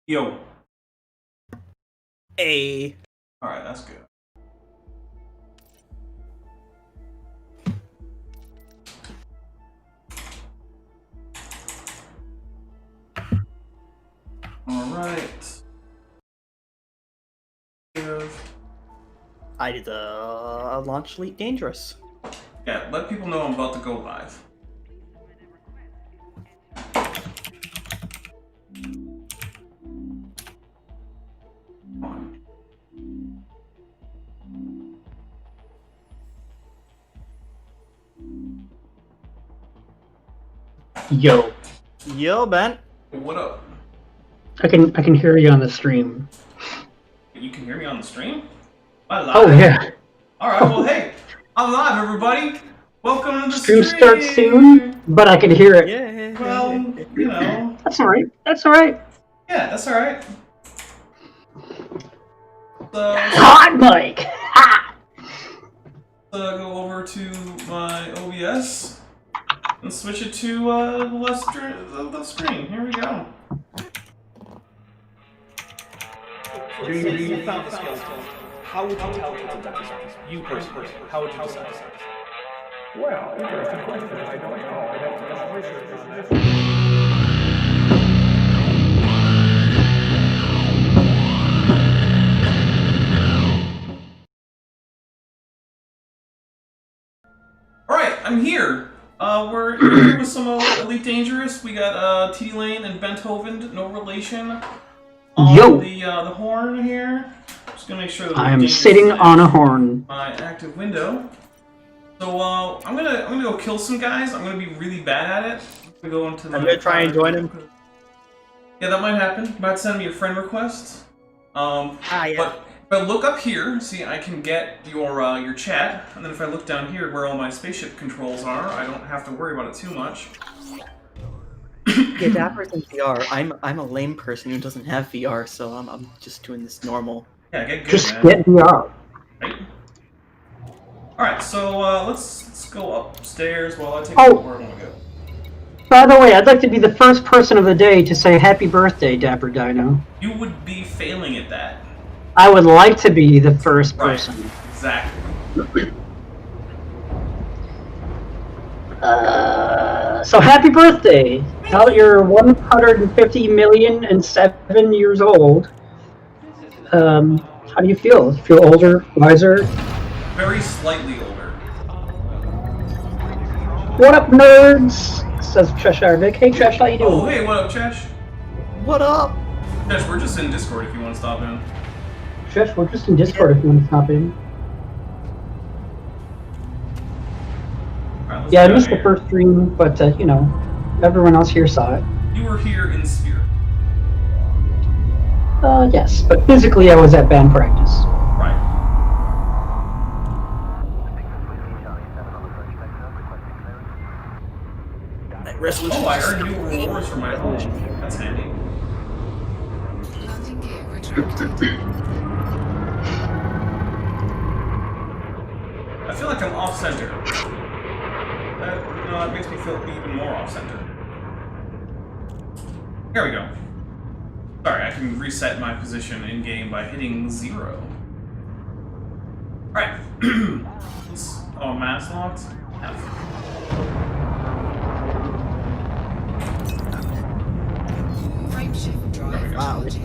Yo. A. Alright, that's good. Alright. I did launch Elite Dangerous. Yeah, let people know I'm about to go live. Yo. Yo, Ben. Hey, what up? I can hear you on the stream. You can hear me on the stream? Am I live? Oh yeah. Alright, well hey, I'm live everybody! Welcome to the Stream starts soon, but I can hear it. Yeah. Well, you know. That's alright. That's alright. Yeah, that's alright. Hot mic! Ha! Go over to my OBS and switch it to the left the screen. Here we go. You found the skeleton. How would you tell it's a dinosaur? You personally, how would you decide? Well, interesting question. I don't know. I'd have to do research. Alright, I'm here. We're here with some Elite Dangerous. We got T Lane and Benthoven, no relation. Yo! The horn here. Just gonna make sure that I'm sitting on a horn. My active window. So I'm gonna go kill some guys. I'm gonna be really bad at it. I'm gonna try and join him. Yeah, that might happen. You might send me a friend request. Yeah. But if I look up here, see, I can get your chat, and then if I look down here where all my spaceship controls are, I don't have to worry about it too much. Yeah, Dapper's in VR. I'm a lame person who doesn't have VR, so I'm just doing this normal. Yeah, get good, Just man. get VR. Right. Alright, so let's go upstairs while I take a look where I want to go. By the way, I'd like to be the first person of the day to say happy birthday, Dapper Dino. You would be failing at that. I would like to be the first person. Right, exactly. So happy birthday! Now that you're 150,000,007 years old, how do you feel? Do you feel older, wiser? Very slightly older. What up, nerds? Says Cheshire Vic. Hey, Chesh, how you doing? Oh, hey, what up, Chesh? What up? Chesh, we're just in Discord if you want to stop in. Chesh, we're just in Discord if you want to stop in. Right, Yeah, I missed the first stream, but, you know, everyone else here saw it. You were here in spirit. Yes, but physically I was at band practice. Right. Oh, I earned new rewards for my home. That's handy. I feel like I'm off-center. That makes me feel even more off-center. Here we go. Sorry, I can reset my position in-game by hitting 0. Alright. Oh, mass locked? F. Wow, this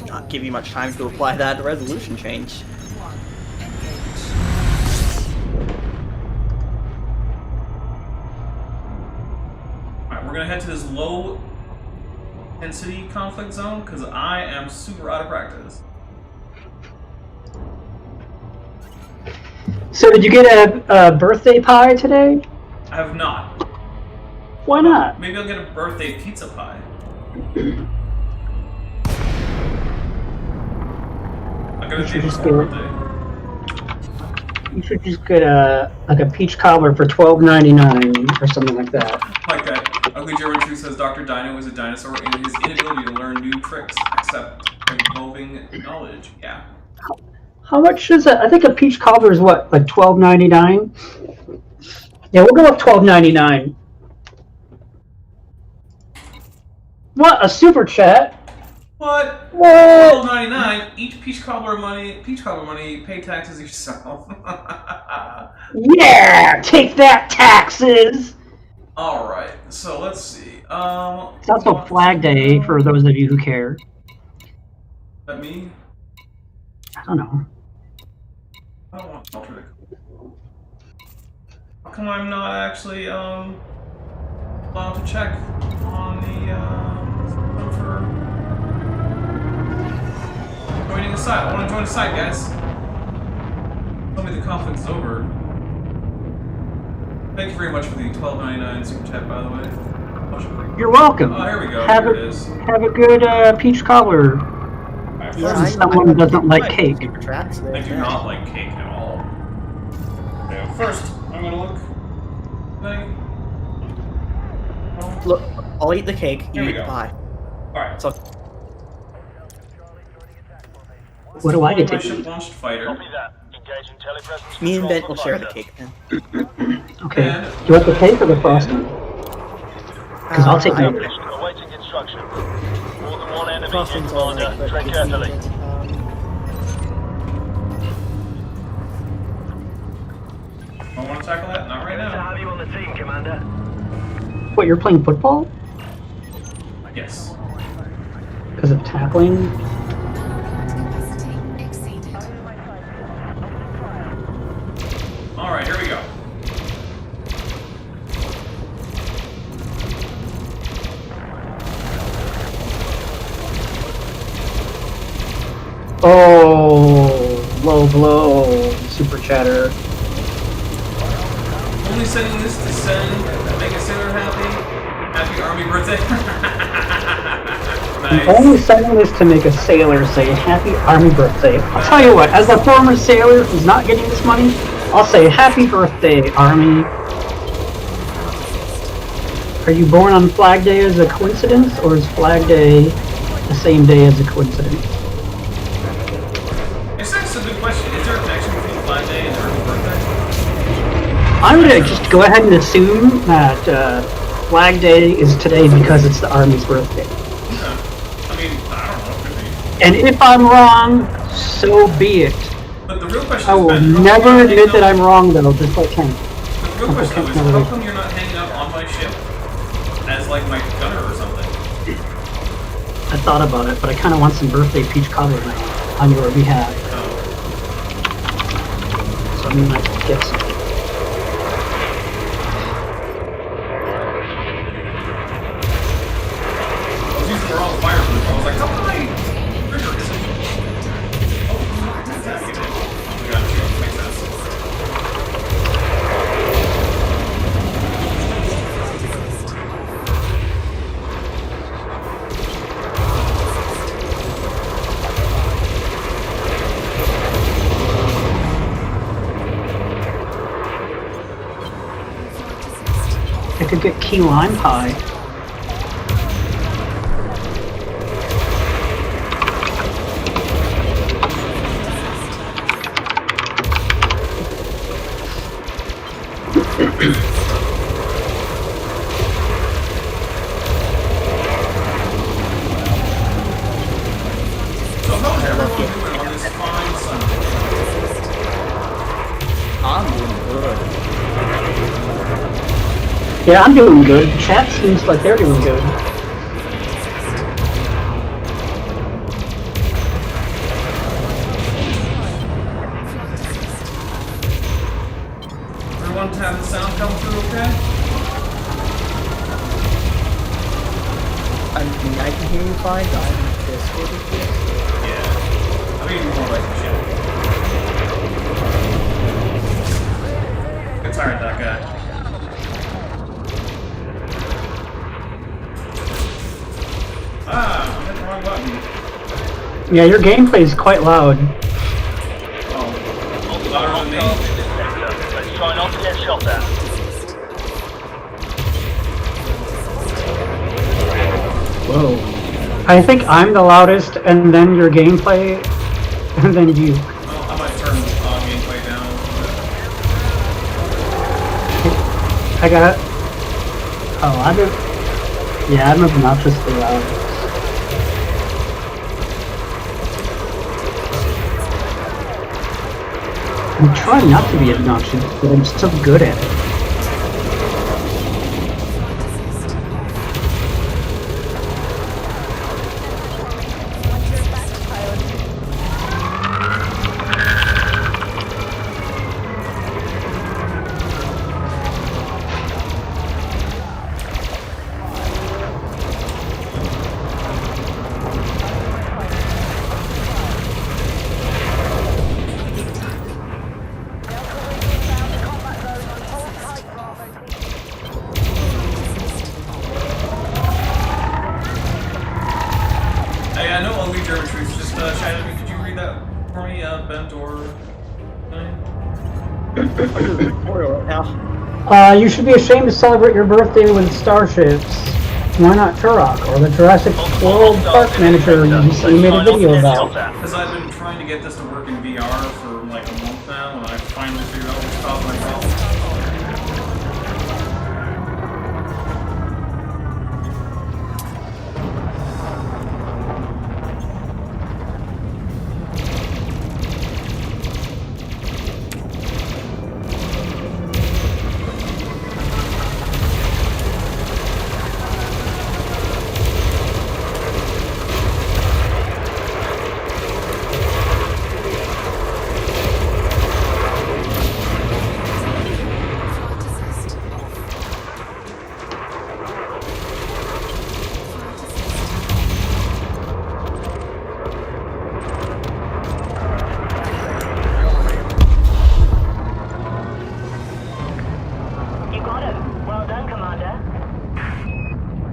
not give you much time to apply that resolution change. Alright, we're gonna head to this low intensity conflict zone because I am super out of practice. So did you get a birthday pie today? I have not. Why not? Maybe I'll get a birthday pizza pie. I got a should day just before go- birthday. You should just get a peach cobbler for $12.99 or something like that. Like that. Ugly German True says Dr. Dino is a dinosaur in his inability to learn new tricks except evolving knowledge. Yeah. How much is it? I think a peach cobbler is what, like $12.99? Yeah, we'll go with $12.99. What? A super chat? What? What? $12.99. Each peach cobbler money. Pay taxes yourself. Yeah! Take that, taxes! All right. So let's see. It's also Flag Day for those of you who care. That me? I don't know. I don't want to alter the. How come I'm not actually allowed to check on the for joining a site? I want to join a site, guys. Tell me the conflict's over. Thank you very much for the $12.99 super chat, by the way. You're welcome. Oh, here we go. Have Here a, it is. have a good peach cobbler. Yeah, Someone I doesn't like like cake. super chats. I do not like cake at all. So first, I'm gonna look. Look, I'll eat the cake. Here You we eat go. the pie. Alright. So What do I get My to ship eat? launched fighter. me and Bent will share the cake then. Okay. And- Do you want the cake or the frosting? Because I'll take I don't it. Awaiting instruction. More than one enemy, Frosting's all Commander. right, but Tread it's carefully. needed. I want to tackle that? Not right now. have you on the team, Commander. What, you're playing football? Yes. Because of tackling? Alright, here we go. Oh, low blow, super chatter. Only sending this to make a sailor happy. Happy Army birthday. I'm Nice. only sending this to make a sailor say happy Army birthday. I'll tell you what, as a former sailor who's not getting this money, I'll say happy birthday, Army. Are you born on Flag Day as a coincidence, or is Flag Day the same day as a coincidence? It's actually a good question. Is there a connection between Flag Day and Army birthday? I'm gonna just go ahead and assume that Flag Day is today because it's the Army's birthday. I mean, I don't know. Could be. And if I'm wrong, so be it. But the real question I is, will Ben, how never come you're admit that hanging I'm wrong, though, just like Ken. out- The real question is, how come you're not hanging out on my ship as like my gunner or something? I thought about it, but I kind of want some birthday peach cobbler now on your behalf. Oh. So I'm gonna get some. I was using the wrong fireproof. I was like, how come my trigger isn't? Oh, attack it. Oh, we got you. Makes sense. I could get key lime pie. So how's everyone doing on this fine Sunday? I'm doing good. Yeah, I'm doing good. Chat seems like they're doing good. Everyone have the sound come through okay? I mean, I can hear you fine, but I'm just with you. Yeah. I mean, more like the shit. Get tired of that guy. Ah, I hit the wrong button. Yeah, your gameplay is quite loud. Oh. Louder than me? Let's try not to get shot at. Whoa. I think I'm the loudest, and then your gameplay, and then you. Oh, I might turn gameplay down a I got. Oh, I do. Yeah, I'm obnoxiously loud. I'm trying not to be obnoxious, but I'm so good at it. Hey, I know only German truths. Just chatted me. Could you read that for me, Bent or? Tutorial now. You should be ashamed to celebrate your birthday with starships. Why not Turok or the Jurassic World Park Manager you recently made a video about? Because I've been trying to get this to work in VR for like a month now, and I finally figured out what's causing my problem.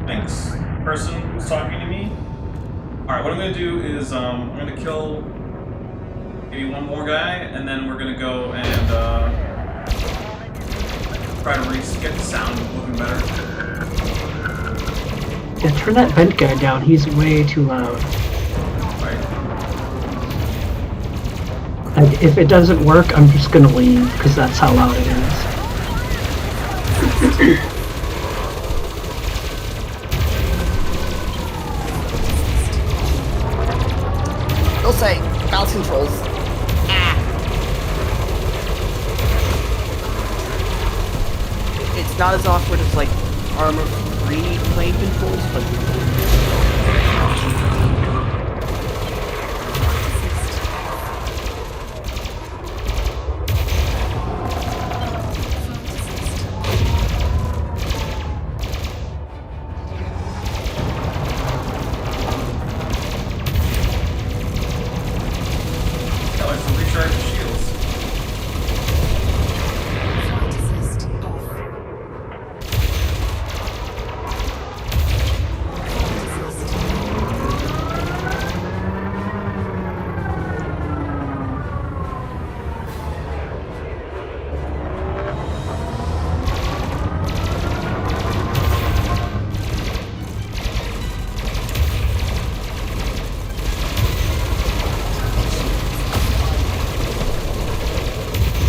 Thanks, person who's talking to me. Alright, what I'm going to do is I'm going to kill maybe one more guy, and then we're going to go and try to get the sound looking better. Yeah, turn that vent guy down. He's way too loud. Right. Like, if it doesn't work, I'm just gonna leave because that's how loud it is. I'll say, mouse controls. It's not as awkward as like armor-free plane controls, but Recharge the shields.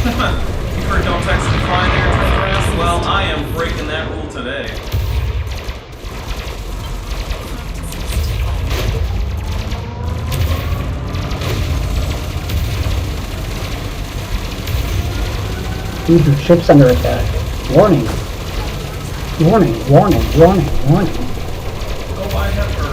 You heard don't text and fly there and turn around? Well, I am breaking that rule today. Dude, your ship's under attack. Warning. Warning, warning, warning, warning. Oh, I have heard.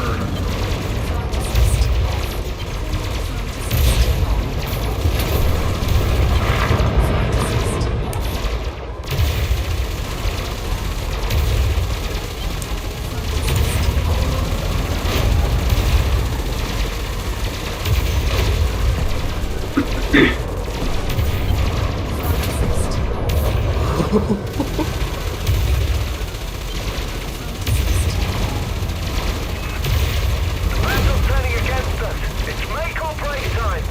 Battle's turning against us. It's make or break time.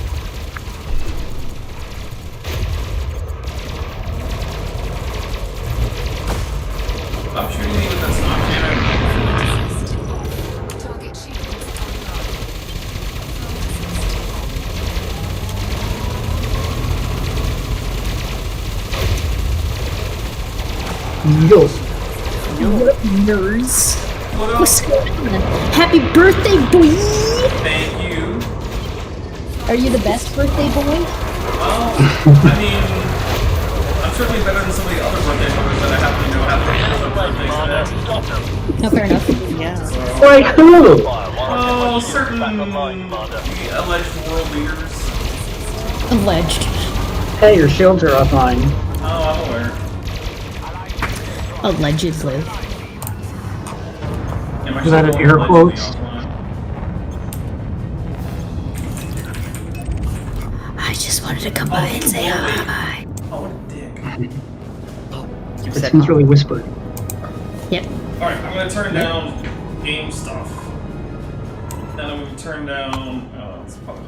Stop shooting me with that stop cannon. Yo. nurse. What up? What's going on? Happy birthday, boy! Thank you. Are you the best birthday boy? I mean, I'm certainly better than some of the other birthday boys that I happen to know have to handle their birthdays today. No, fair enough. Yeah. Like who? Oh, certain alleged world leaders. Alleged. Hey, your shields are offline. Oh, I'm aware. Allegedly. Yeah, my Is that shield an air allegedly quotes? offline. I just wanted to come by and say hi. Oh, what a dick. You It said seems really whispered. Yep. Alright, I'm gonna turn down game stuff. Then I'm gonna turn down. It's public.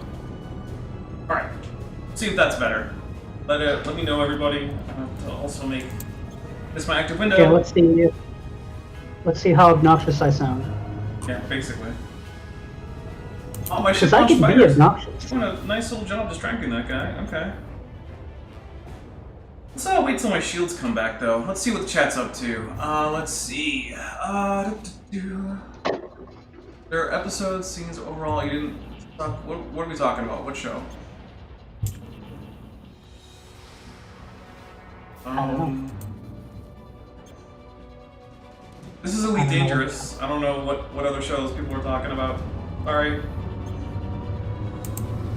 Alright, see if that's better. Let me know, everybody. To also make this my active window. Okay, let's see how obnoxious I sound. Yeah, basically. Oh, my shit Because I launched can be fires. obnoxious. Doing a nice little job distracting that guy. Okay. Let's wait till my shields come back, though. Let's see what the chat's up to. Let's see. There are episodes, scenes, overall. You didn't stop. What are we talking about? What show? This is Elite Dangerous. I don't know what other shows people are talking about. Sorry.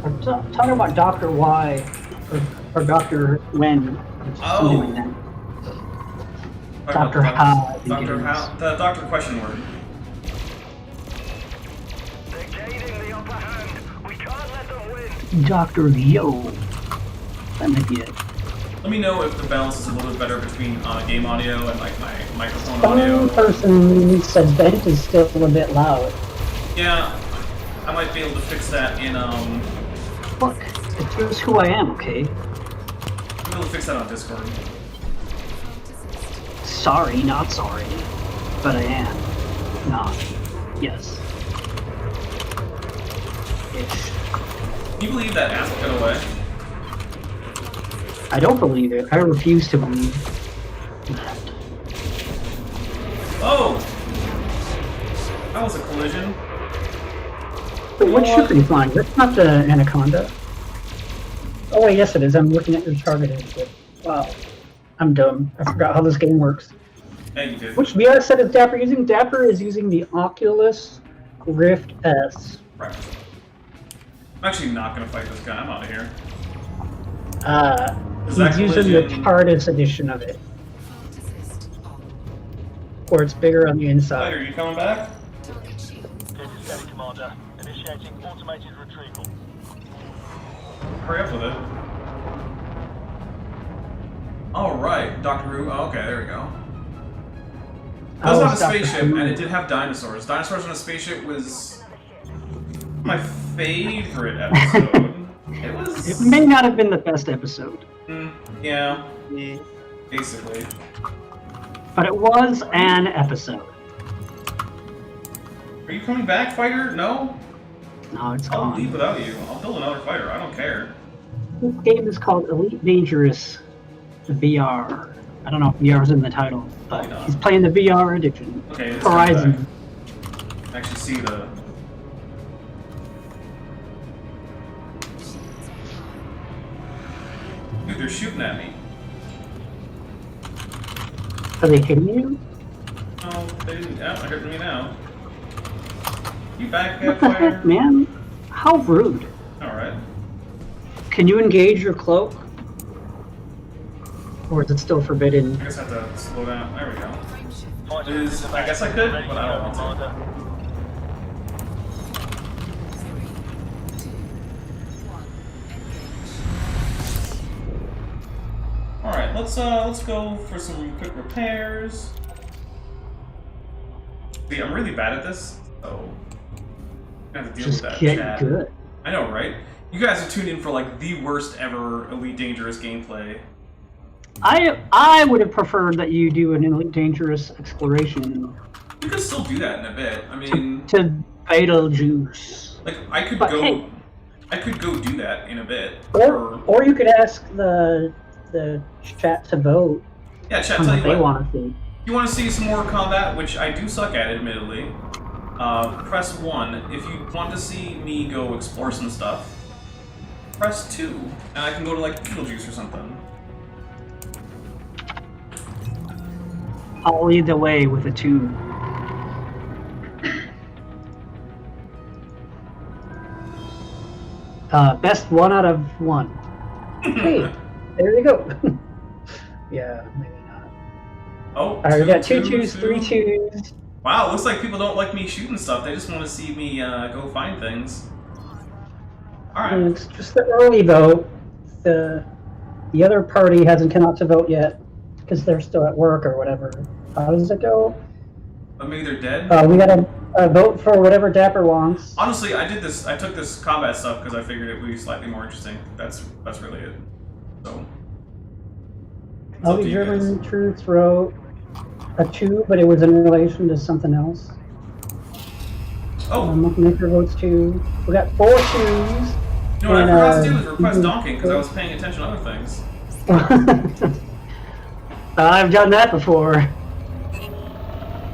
We're talking about Dr. Y or Dr. When. Oh. Doing that. Dr. How. I think it Dr. is. How. The Dr. Question Word. They're gaining the upper hand. We can't let them win. Dr. Yo. That might be it. Let me know if the balance is a little bit better between game audio and like my microphone audio. Some person said Bent is still a bit loud. Yeah, I might be able to fix that in Look, it's just who I am, okay? I'll be able to fix that on Discord. Sorry, not sorry. But I am. Not. Yes. Ish. Can you believe that ass got away? I don't believe it. I refuse to believe that. Oh! That was a collision. But what ship are you flying? That's not the Anaconda. Oh wait, yes it is. I'm looking at your targeted. Wow. I'm dumb. I forgot how this game works. Yeah, you did. Which VR set is Dapper using? Dapper is using the Oculus Rift S. Right. I'm actually not gonna fight this guy. I'm out of here. Is that He's using the collision- TARDIS edition of it. Or it's bigger on the inside. Later, you coming back? Commander. Initiating automated retrieval. Hurry up with it. Alright, Doctor Who. Oh, okay, there we go. It does have a spaceship, and it did have dinosaurs. Dinosaurs on a spaceship was my favorite episode. It was. It may not have been the best episode, Yeah. Basically. but it was an episode. Are you coming back, fighter? No? No, it's I'll leave gone. without you. I'll build another fighter. I don't care. This game is called Elite Dangerous VR. I don't know if VR is in the title, but Probably not. he's playing the VR edition. Okay, it's Horizon. Actually see the... Dude, they're shooting at me. Are they hitting you? Oh, they didn't... Yeah, they're hitting me now. You back, What the fighter? heck, man? How rude. Alright. Can you engage your cloak? Or is it still forbidden? I guess I have to slow down. There we go. I guess I could, but I don't want to. Alright, let's go for some quick repairs. See, I'm really bad at this, so I have to deal Just with that get chat. good. I know, right? You guys are tuned in for like the worst ever Elite Dangerous gameplay. I would have preferred that you do an Elite Dangerous exploration You could still do that in a bit. I mean, to Betelgeuse. like I could But go, hey. I could go do that in a bit. Or you could ask the chat to vote Yeah, chat. on Tell what you they what. want to see. you want to see some more combat, which I do suck at, admittedly, press 1. If you want to see me go explore some stuff, press 2, and I can go to, like, Beetlejuice or something. I'll lead the way with a 2. Best 1 out of 1. Hey, there you go. Yeah, maybe not. Oh, Alright, we got 2 2s, 3 2s. Wow, it looks like people don't like me shooting stuff. They just want to see me go find things. Alright. It's just the early vote. The other party hasn't come out to vote yet because they're still at work or whatever. How does it go? But maybe they're dead? We gotta vote for whatever Dapper wants. Honestly, I took this combat stuff because I figured it would be slightly more interesting. That's really it. So. I'll be German Truth wrote a 2, but it was in relation to something else. Oh. Maker votes 2. We got 4 2s. You know what I forgot to do is request donking because I was paying attention to other things. I've done that before.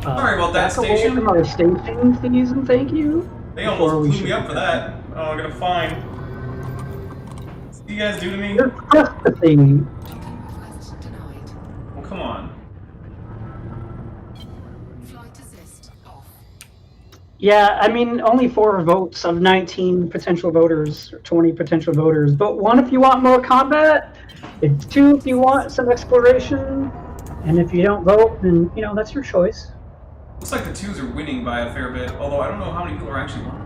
Sorry about that, back away station. From our station, please and thank you. They almost blew me up for that. Oh, I got a fine. What do you guys do to me? You're trespassing. Well, come on. Yeah, I mean, only 4 votes of 19 potential voters, or 20 potential voters. Vote 1 if you want more combat. It's 2 if you want some exploration. And if you don't vote, then, you know, that's your choice. Looks like the 2s are winning by a fair bit, although I don't know how many people are actually winning.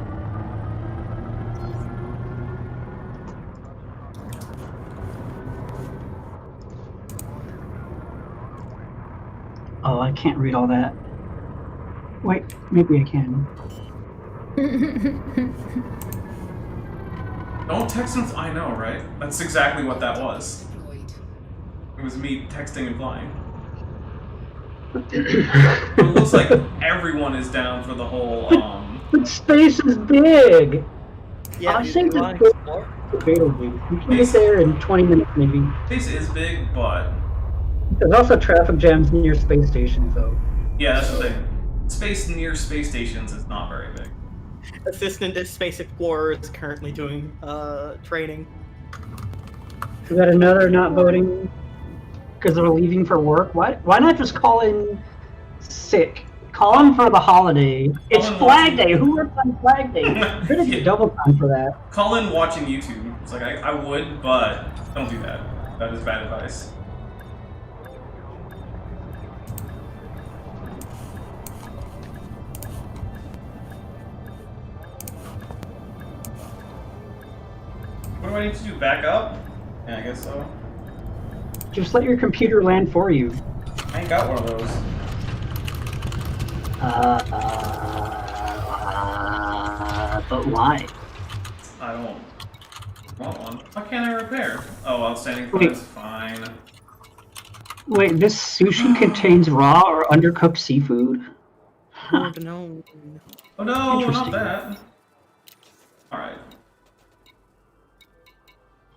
Oh, I can't read all that. Wait, maybe I can. Don't text him. I know, right? That's exactly what that was. It was me texting and flying. It looks like everyone is down for the whole, But space is big! Yeah, I think you it's wanna explore? available. We can get there in 20 minutes, maybe. Space is big, but... There's also traffic jams near space stations, though. Yeah, that's the thing. Space near space stations is not very big. Assistant Space Explorer is currently doing training. We got another not voting because they're leaving for work. Why not just call in sick? Call in for the holiday. It's Flag Day. Who works on Flag Day? You're gonna get double time for that. Call in watching YouTube. It's like, I would, but don't do that. That is bad advice. What do I need to do? Back up? Yeah, I guess so. Just let your computer land for you. I ain't got one of those. But why? I don't want one. Why can't I repair? Oh, outstanding Wait. funds. Fine. Wait, this sushi contains raw or undercooked seafood? Oh no. Oh no, not Interesting. that. Alright.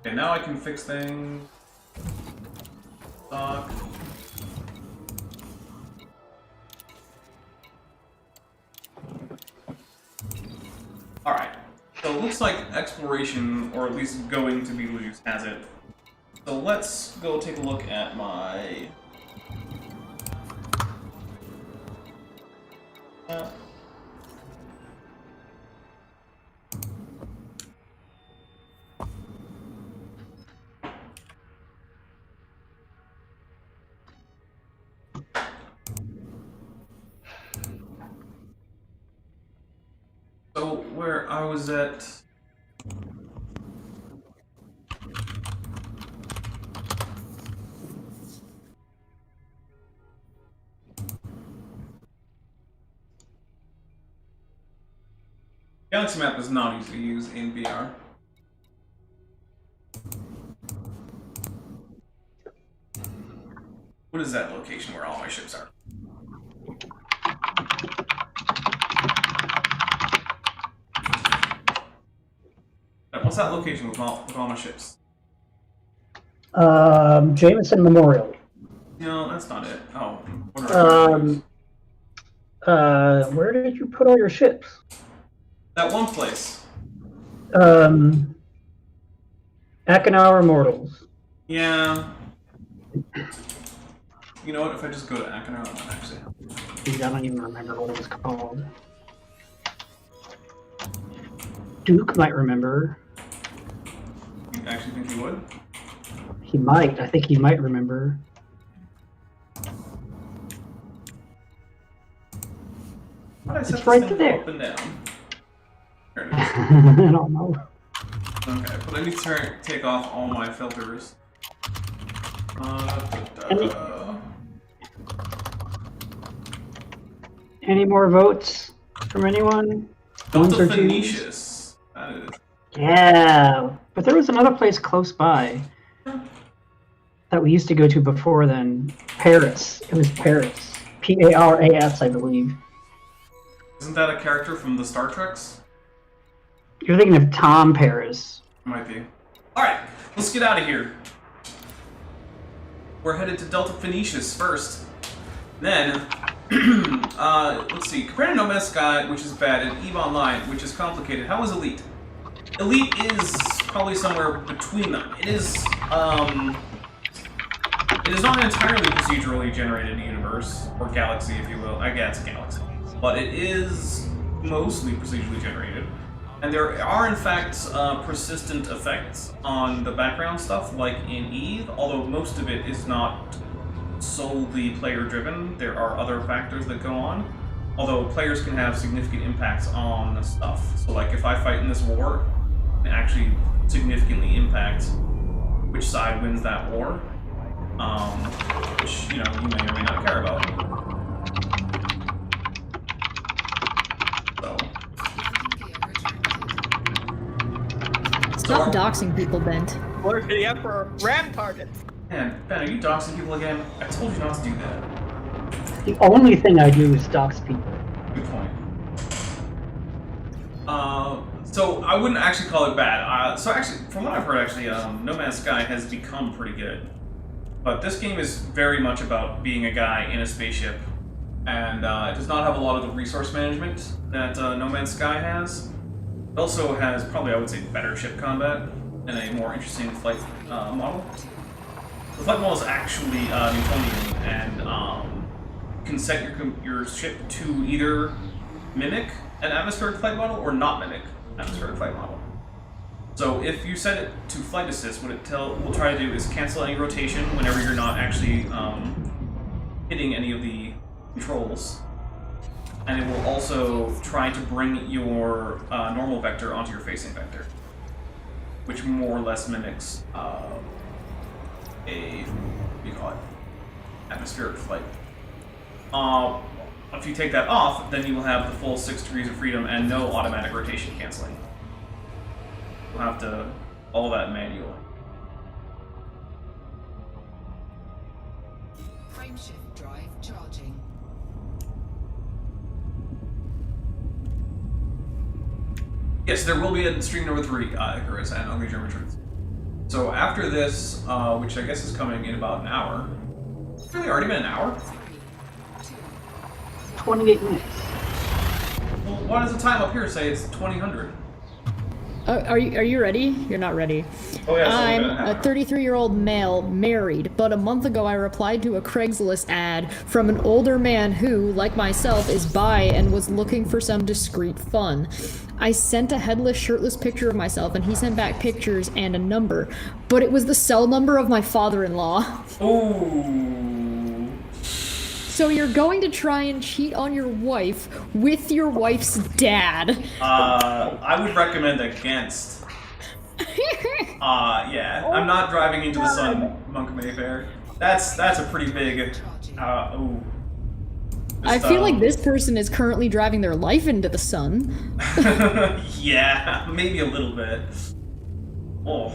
Okay, now I can fix things. Stock. Alright. So it looks like exploration, or at least going to be loose, has it. So let's go take a look at my... So where I was at... Galaxy map is not easy to use in VR. What is that location where all my ships are? What's that location with all my ships? Jameson Memorial. No, that's not it. Oh, what Where did you put all your ships? That one place. Akinauer Mortals. Yeah. You know what? If I just go to Akinauer, that might actually help. I don't even remember what it was called. Duke might remember. You actually think he would? He might. I think he might remember. It's right there. Up and down. There it is. I don't know. Okay, but let me take off all my filters. Any more votes from anyone? Ones or twos? Phoenicius. That is. Yeah, but there was another place close by that we used to go to before then. Paris. It was Paris. Paras, I believe. Isn't that a character from the Star Treks? You're thinking of Tom Paris. Might be. Alright, let's get out of here. We're headed to Delta Phoenicius first. Then, let's see. Compared to No Man's Sky, which is bad, and EVE Online, which is complicated, how is Elite? Elite is probably somewhere between them. It is not an entirely procedurally generated universe, or galaxy, if you will. I guess it's a galaxy. But it is mostly procedurally generated. And there are, in fact, persistent effects on the background stuff, like in EVE, although most of it is not solely player-driven. There are other factors that go on, although players can have significant impacts on stuff. So, like, if I fight in this war, it actually significantly impacts which side wins that war, which, you know, you may or may not care about. Stop doxing people, Bent. Lord to the Emperor, ram targets. Man, Ben, are you doxing people again? I told you not to do that. The only thing I do is dox people. Good point. So I wouldn't actually call it bad. So actually, from what I've heard, actually, No Man's Sky has become pretty good. But this game is very much about being a guy in a spaceship, and it does not have a lot of the resource management that No Man's Sky has. It also has probably, I would say, better ship combat and a more interesting flight model. The flight model is actually Newtonian, and can set your ship to either mimic an atmospheric flight model or not mimic an atmospheric flight model. So if you set it to flight assist, what it will try to do is cancel any rotation whenever you're not actually hitting any of the controls. And it will also try to bring your normal vector onto your facing vector, which more or less mimics what do you call it? Atmospheric flight. If you take that off, then you will have the full 6 degrees of freedom and no automatic rotation canceling. You'll have to all that manually. Frameshift drive charging. Yes, there will be a stream number 3, Icarus and Ugly German Truth. So after this, which I guess is coming in about an hour. It's really already been an hour? 28 minutes. Well, why does the time up here say it's 2000? Are you ready? You're not ready. Oh, yeah, I'm a 33-year-old male, married, but a month ago I replied to a Craigslist ad from an older man who, like myself, is bi and was looking for some discreet fun. I sent a headless, shirtless picture of myself, and he sent back pictures and a number, but it was the cell number of my father-in-law. Ooh. So you're going to try and cheat on your wife with your wife's dad. I would recommend against. Yeah, I'm not driving into the sun, Monk Mayfair. That's a pretty big, ooh. I feel like this person is currently driving their life into the sun. Yeah, maybe a little bit. Oh.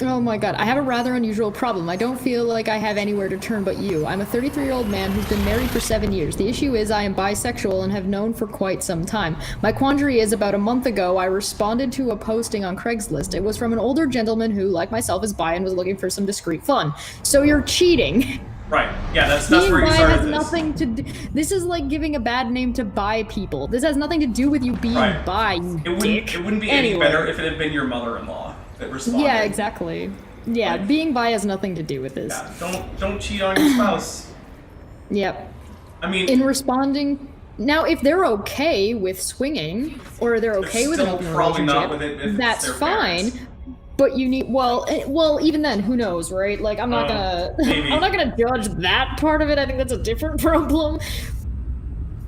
Oh my god, I have a rather unusual problem. I don't feel like I have anywhere to turn but you. I'm a 33-year-old man who's been married for 7 years. The issue is I am bisexual and have known for quite some time. My quandary is about a month ago I responded to a posting on Craigslist. It was from an older gentleman who, like myself, is bi and was looking for some discreet fun. So you're cheating. Right. Yeah, that's Being where you bi started has this. nothing to do. This is like giving a bad name to bi people. This has nothing to do with you being Right. bi, you dick. It wouldn't be Anyway. any better if it had been your mother-in-law that responded. Yeah, exactly. Yeah, Like- being bi has nothing to do with this. Yeah, don't cheat on your spouse. Yep. I mean, In responding, now if they're okay with swinging or they're okay with an still open probably not relationship, with it if that's it's their fine. parents. But you need well even then, who knows, right? Like I'm not Maybe. I'm not gonna judge that part of it. I think that's a different problem.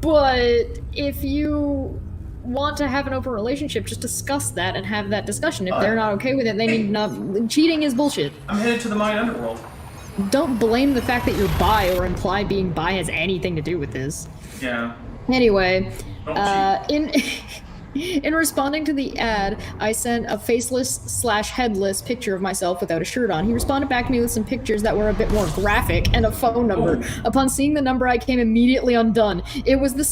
But if you want to have an open relationship, just discuss that and have that discussion. If they're not okay with it, they need not. Cheating is bullshit. I'm headed to the Mayan underworld. Don't blame the fact that you're bi or imply being bi has anything to do with this. Yeah. Anyway, Don't in responding to the ad, I sent a faceless/headless picture of myself without a shirt on. He responded back to me with some pictures that were a bit more graphic and a phone number. Upon seeing the number, I came immediately undone. It was the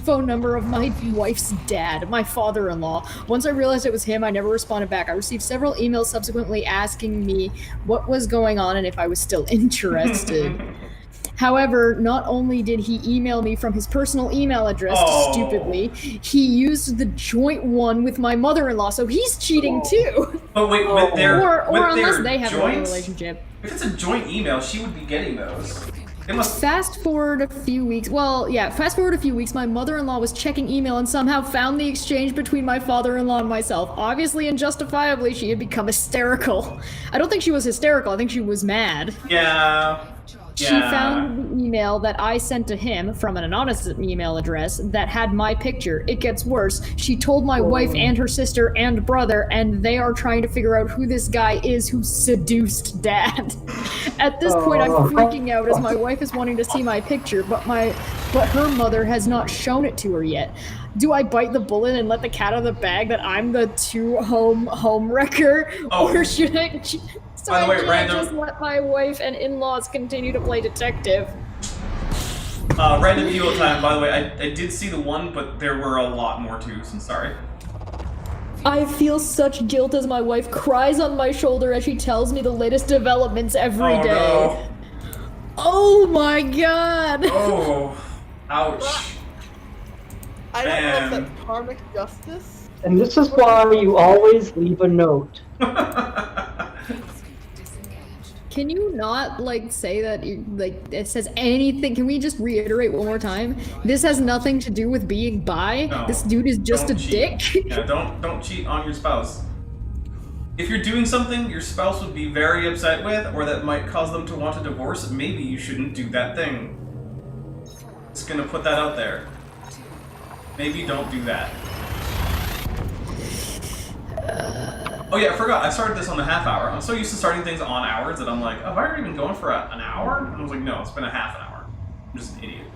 phone number of my wife's dad, my father-in-law. Once I realized it was him, I never responded back. I received several emails subsequently asking me what was going on and if I was still interested. However, not only did he email me from his personal email address, stupidly, he used the joint one with my mother-in-law, so he's cheating too. But wait, with their or with unless their they have a joints? relationship. If it's a joint email, she would be getting those. It must. Fast forward a few weeks. My mother-in-law was checking email and somehow found the exchange between my father-in-law and myself. Obviously and justifiably, she had become hysterical. I don't think she was hysterical. I think she was mad. Yeah. She found the email that I sent to him from an anonymous email address that had my picture. It gets worse. She told my wife and her sister and brother, and they are trying to figure out who this guy is who seduced Dad. At this point, I'm freaking out as my wife is wanting to see my picture, but her mother has not shown it to her yet. Do I bite the bullet and let the cat out of the bag that I'm the home wrecker, or should I? So By the way, I can't random- just let my wife and in-laws continue to play detective. Random evil time. By the way, I did see the one, but there were a lot more too. So I'm sorry. I feel such guilt as my wife cries on my shoulder as she tells me the latest developments every day. No. Oh my god! Oh, ouch. I don't know Man. if that's karmic justice. And this is why you always leave a note. Can you not, say that, it says anything? Can we just reiterate one more time? This has nothing to do with being bi. No. This dude is just Don't a cheat. dick. Yeah, don't cheat on your spouse. If you're doing something your spouse would be very upset with, or that might cause them to want a divorce, maybe you shouldn't do that thing. Just gonna put that out there. Maybe don't do that. Oh yeah, I forgot. I started this on the half hour. I'm so used to starting things on hours that I'm like, oh, have I already been going for an hour? And I was like, no, it's been a half an hour. I'm just an idiot.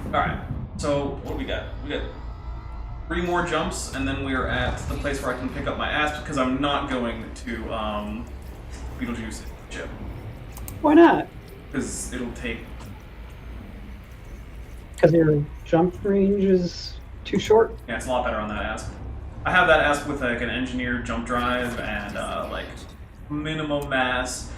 Alright, so what do we got? We got 3 more jumps, and then we're at the place where I can pick up my ass, because I'm not going to Beetlejuice chip. Why not? Because it'll take... Because your jump range is too short? Yeah, it's a lot better on that asp. I have that asp with like an engineered jump drive and minimum mass.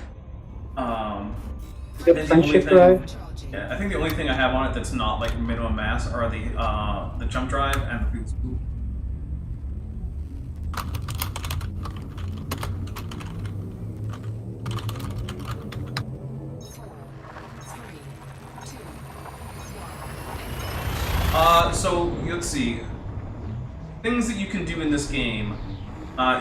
You I have think the only friendship thing- drive? Yeah, I think the only thing I have on it that's not like minimum mass are the jump drive and the food scoop. So let's see. Things that you can do in this game.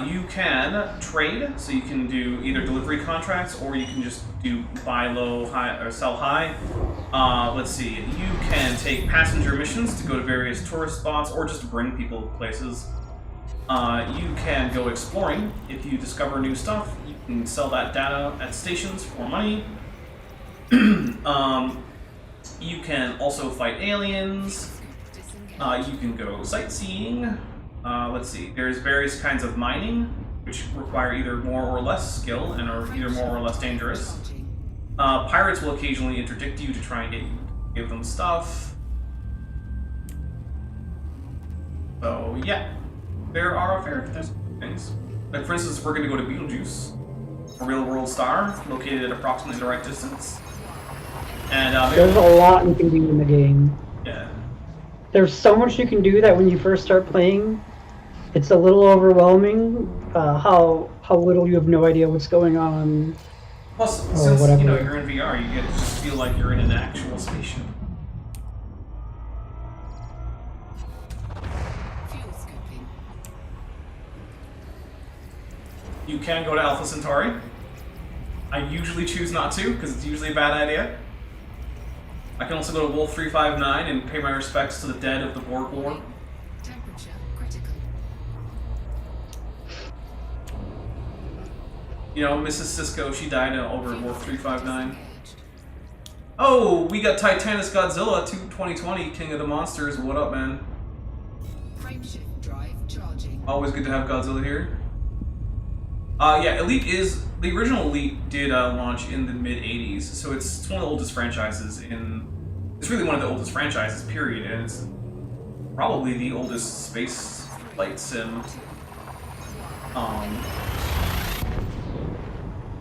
You can trade, so you can do either delivery contracts or you can just do buy low, high, or sell high. Let's see. You can take passenger missions to go to various tourist spots or just bring people places. You can go exploring. If you discover new stuff, you can sell that data at stations for money. You can also fight aliens. You can go sightseeing. Let's see. There's various kinds of mining, which require either more or less skill and are either more or less dangerous. Pirates will occasionally interdict you to try and give them stuff. So yeah, there are a fair few things. Like for instance, we're going to go to Beetlejuice. a real-world star located at approximately the right distance. And There's a lot you can do in the game. yeah. There's so much you can do that when you first start playing, it's a little overwhelming. How little you have no idea what's going on. Plus, Or since whatever. you know you're in VR, you get to just feel like you're in an actual spaceship. Fuel scoping. You can go to Alpha Centauri. I usually choose not to, because it's usually a bad idea. I can also go to Wolf 359 and pay my respects to the dead of the Borg War. Temperature critical. You know, Mrs. Cisco, she died over at Wolf 359. Oh, we got Titanus Godzilla 2020, King of the Monsters. What up, man? Frameshift drive charging. Always good to have Godzilla here. Yeah, Elite is... The original Elite did launch in the mid-80s, so it's one of the oldest franchises in... It's really one of the oldest franchises, period, and it's probably the oldest space flight sim.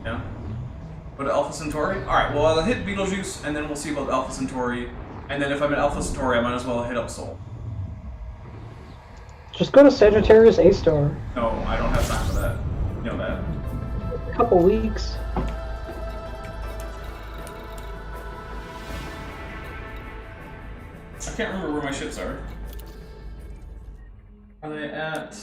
Yeah. Go to Alpha Centauri? Alright, well, I'll hit Beetlejuice, and then we'll see about Alpha Centauri. And then if I'm at Alpha Centauri, I might as well hit up Sol. Just go to Sagittarius A-Star. No, I don't have time for that. You know that. A couple weeks. I can't remember where my ships are. Are they at...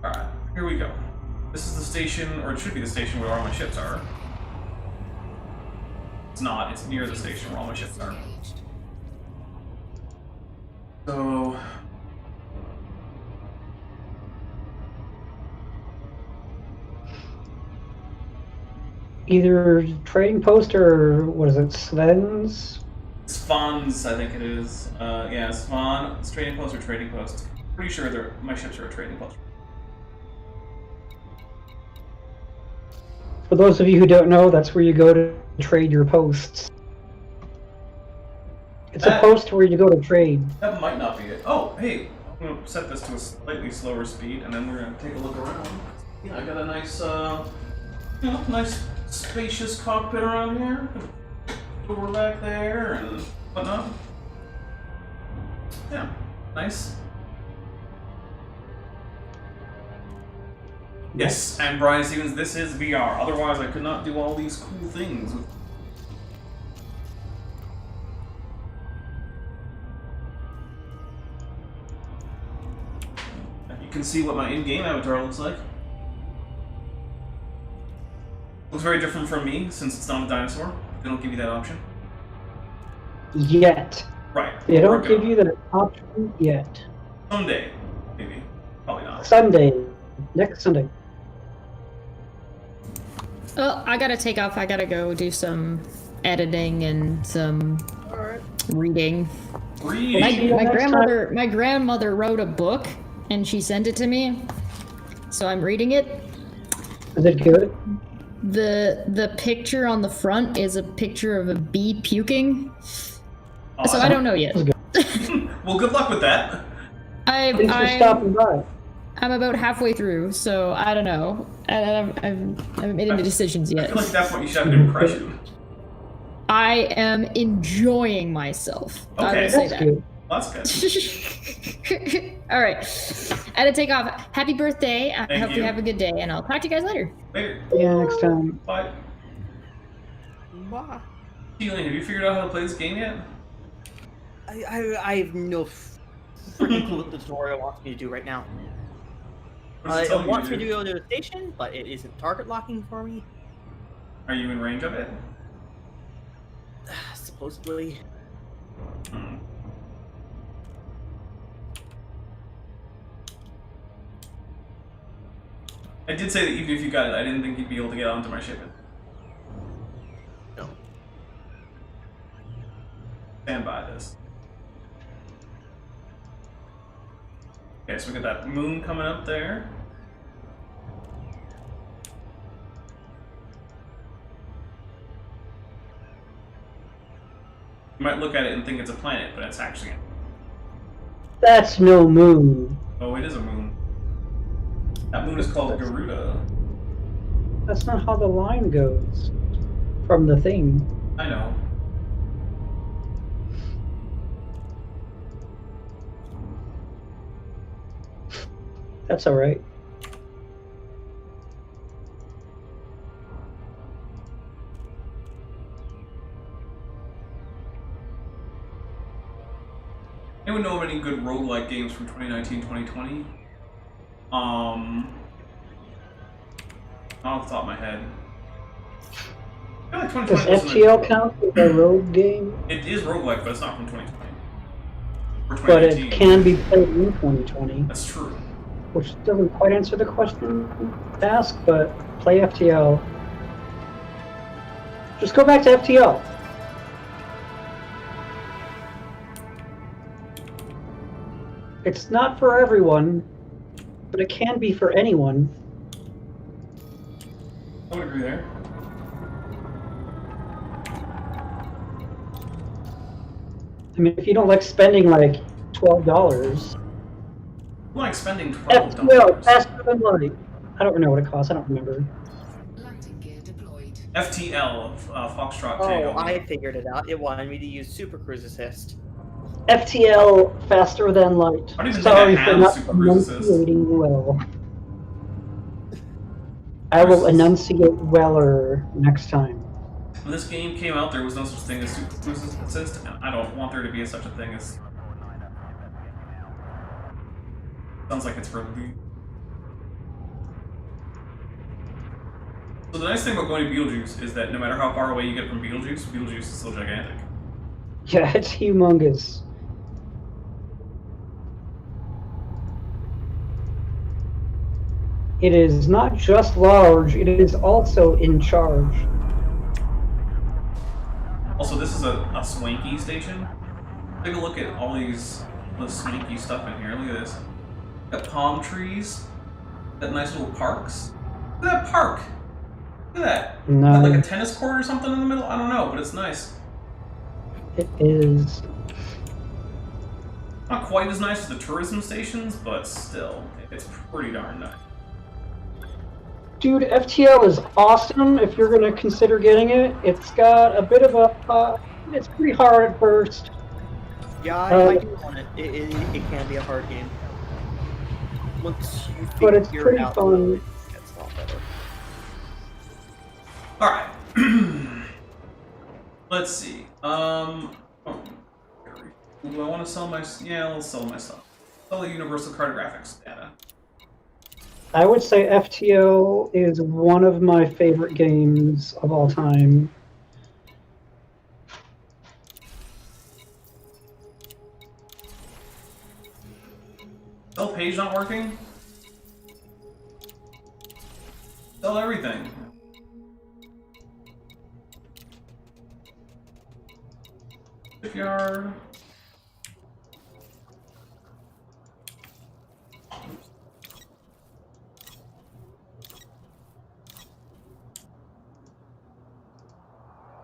Alright, here we go. This is the station, or it should be the station where all my ships are. It's not, it's near the station where all my ships are. So... Either Trading Post or, what is it, Sven's? Svan's, I think it is. Yeah, Svan. It's Trading Post or Trading Post. Pretty sure my ships are a Trading Post. For those of you who don't know, that's where you go to trade your posts. It's a post where you go to trade. That might not be it. Oh, hey, I'm gonna set this to a slightly slower speed, and then we're gonna take a look around. Yeah, I got a nice, nice spacious cockpit around here. Door back there and whatnot. Yeah, nice. Yes, and Brian Stevens, this is VR. Otherwise, I could not do all these cool things. You can see what my in-game avatar looks like. Looks very different from me, since it's not a dinosaur. They don't give you that option. Yet. Right. They don't give you that option yet. Someday, maybe. Probably not. Sunday. Next Sunday. Oh, I gotta take off. I gotta go do some editing and some reading. Reading. My grandmother wrote a book and she sent it to me, so I'm reading it. Is it good? The picture on the front is a picture of a bee puking. Awesome. So I don't know yet. Well, good luck with that. Thanks for stopping by. I'm about halfway through, so I don't know. I haven't made any decisions I yet. feel like that's what you should have an impression. I am enjoying myself. Okay. I will say That's that. good. That's good. All right. I had to take off. Happy birthday. I hope you have a good day, and I'll talk to you guys later. Later. Yeah, next time. Bye. Bye. Keelan, have you figured out how to play this game yet? I have no freaking clue what the tutorial wants me to do right now. It wants me to go to the station, but it isn't target locking for me. Are you in range of it? Supposedly. I did say that even if you got it, I didn't think you'd be able to get onto my ship. No. Stand by this. Okay, so we got that moon coming up there. You might look at it and think it's a planet, but it's actually... That's no moon. Oh, it is a moon. That moon is called Garuda. That's not how the line goes from the thing. I know. That's alright. Anyone know of any good roguelike games from 2019-2020? Off the top of my head. I feel like 2020 Does wasn't FTL count as a rogue game? It is roguelike, but it's not from 2020. Or But 2019. it can be played in 2020. That's true. Which doesn't quite answer the question asked, but play FTL. Just go back to FTL. It's not for everyone, but it can be for anyone. I would agree there. I mean, if you don't like spending like $12. I like spending FTL, $12. faster than light. I don't know what it costs, I don't remember. Landing gear deployed. FTL, Foxtrot Oh, Tango. I figured it out. It wanted me to use Super Cruise Assist. FTL, faster than light. I don't even Sorry think I for have not Super Cruise Assist. enunciating well. I will enunciate weller next time. When this game came out, there was no such thing as Super Cruise Assist, and I don't want there to be such a thing as... Sounds like it's for the... So the nice thing about going to Beetlejuice is that no matter how far away you get from Beetlejuice, Beetlejuice is still gigantic. Yeah, it's humongous. It is not just large, it is also in charge. Also, this is a swanky station. Take a look at all this swanky stuff in here. Look at this. Got palm trees. Got nice little parks. Look at that park. Look at that. No. Got like a tennis court or something in the middle? I don't know, but it's nice. It is. Not quite as nice as the tourism stations, but still, it's pretty darn nice. Dude, FTL is awesome if you're gonna consider getting it. It's got a bit of a, it's pretty hard at first. Yeah, I do want it. It can be a hard game. Once you But it's figure pretty out fun. it gets a lot better. Alright. Let's see. Do I want to sell my... Yeah, I'll sell my stuff. Sell the Universal Cartographics data. I would say FTL is one of my favorite games of all time. Sell page not working? Sell everything. Shipyard.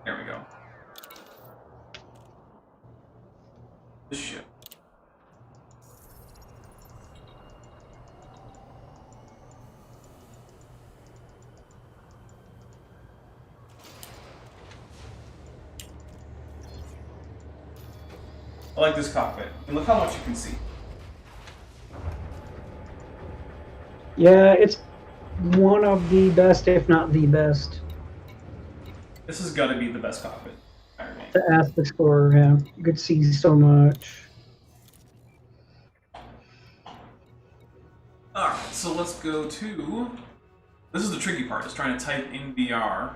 There we go. This ship. I like this cockpit. And look how much you can see. Yeah, it's one of the best, if not the best. This has got to be the best cockpit. Iron Man. The aspect score, yeah. You could see so much. Alright, so let's go to... This is the tricky part, is trying to type in VR.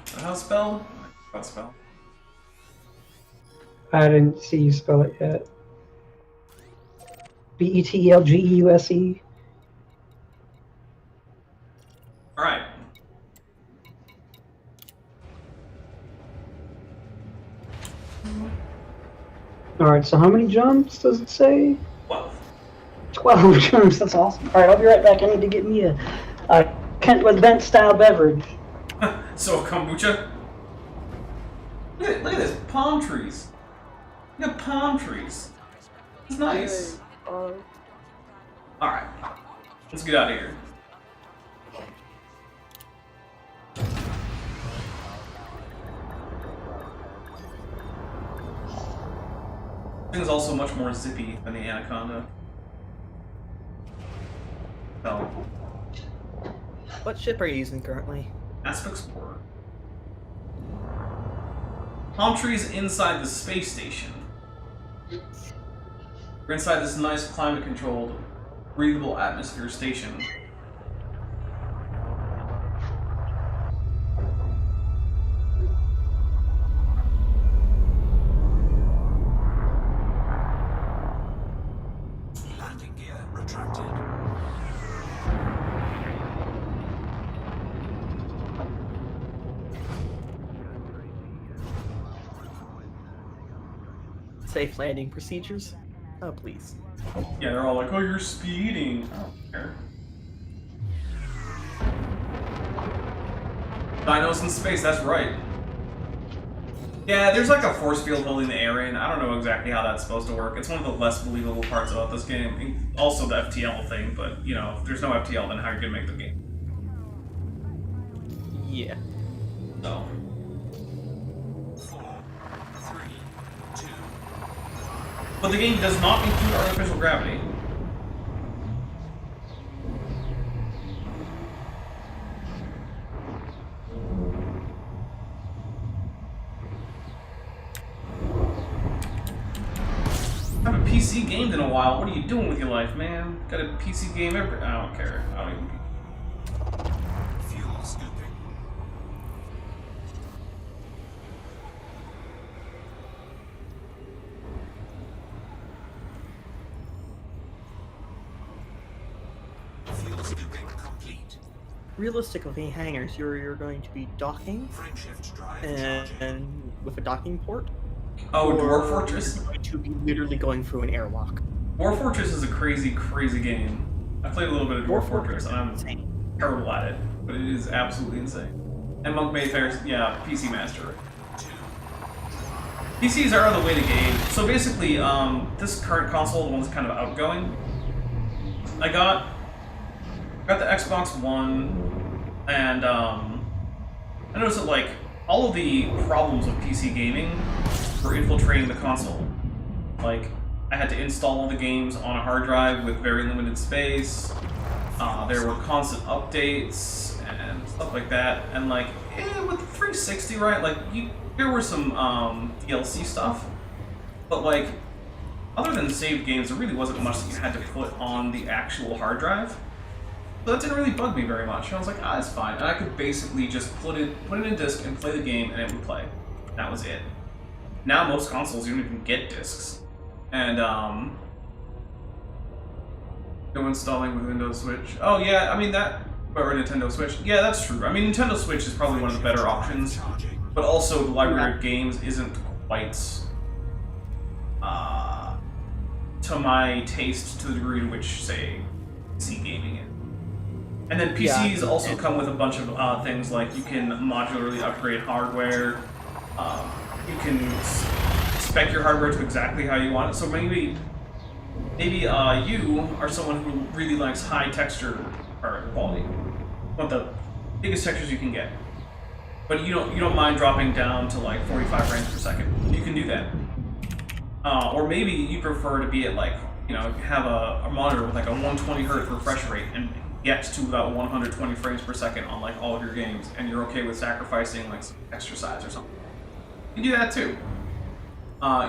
Is that how it's spelled? How it's spelled? I didn't see you spell it yet. B-E-T-E-L-G-E-U-S-E. Alright. Alright, so how many jumps does it say? 12. 12 jumps, that's awesome. Alright, I'll be right back. I need to get me a Kent with vent style beverage. So, kombucha? Look at this, palm trees. Look at palm trees. It's nice. Alright. Let's get out of here. This thing is also much more zippy than the Anaconda. So. What ship are you using currently? Aspect Explorer. Palm trees inside the space station. We're inside this nice climate-controlled, breathable atmosphere station. Landing gear retracted. Safe landing procedures? Oh, please. Yeah, they're all like, oh, you're speeding. I don't care. Dinos in space, that's right. Yeah, there's like a force field holding the air in. I don't know exactly how that's supposed to work. It's one of the less believable parts about this game. Also the FTL thing, but, you know, if there's no FTL, then how are you gonna make the game? Yeah. So. 4, 3, 2. But the game does not include artificial gravity. I haven't PC gamed in a while. What are you doing with your life, man? Got a PC game every... I don't care. I don't even... Fuel scooping. Fuel scooping complete. Realistically, hangars, you're going to be docking Frameshift drive charging. and with a docking port. Oh, or Dwarf Fortress? You're going to be literally going through an airlock. Dwarf Fortress is a crazy, crazy game. I played a little bit of Dwarf Fortress, and I'm insane. terrible at it, but it is absolutely insane. And Monk Mayfair's, yeah, PC Master. PCs are the way to game. So basically, this current console, the one that's kind of outgoing, I got the Xbox One, and I noticed that like all of the problems of PC gaming were infiltrating the console. Like, I had to install all the games on a hard drive with very limited space. There were constant updates and stuff like that. And like, with 360, right? Like, there were some DLC stuff, but like, other than saved games, there really wasn't much that you had to put on the actual hard drive. So that didn't really bug me very much. And I was like, it's fine. And I could basically just put it in a disc and play the game, and it would play. That was it. Now most consoles, you don't even get discs. And no installing with Windows Switch. Oh yeah, I mean that, or Nintendo Switch. Yeah, that's true. I mean, Nintendo Switch is probably one of the better options, but also the library of games isn't quite to my taste to the degree to which, say, PC gaming is. And then PCs also come with a bunch of things like you can modularly upgrade hardware. You can spec your hardware to exactly how you want it. So maybe you are someone who really likes high texture quality, want the biggest textures you can get, but you don't mind dropping down to like 45 frames per second. You can do that. Or maybe you prefer to be at like, have a monitor with like a 120 hertz refresh rate and get to about 120 frames per second on like all of your games, and you're okay with sacrificing like some extra size or something. You can do that too.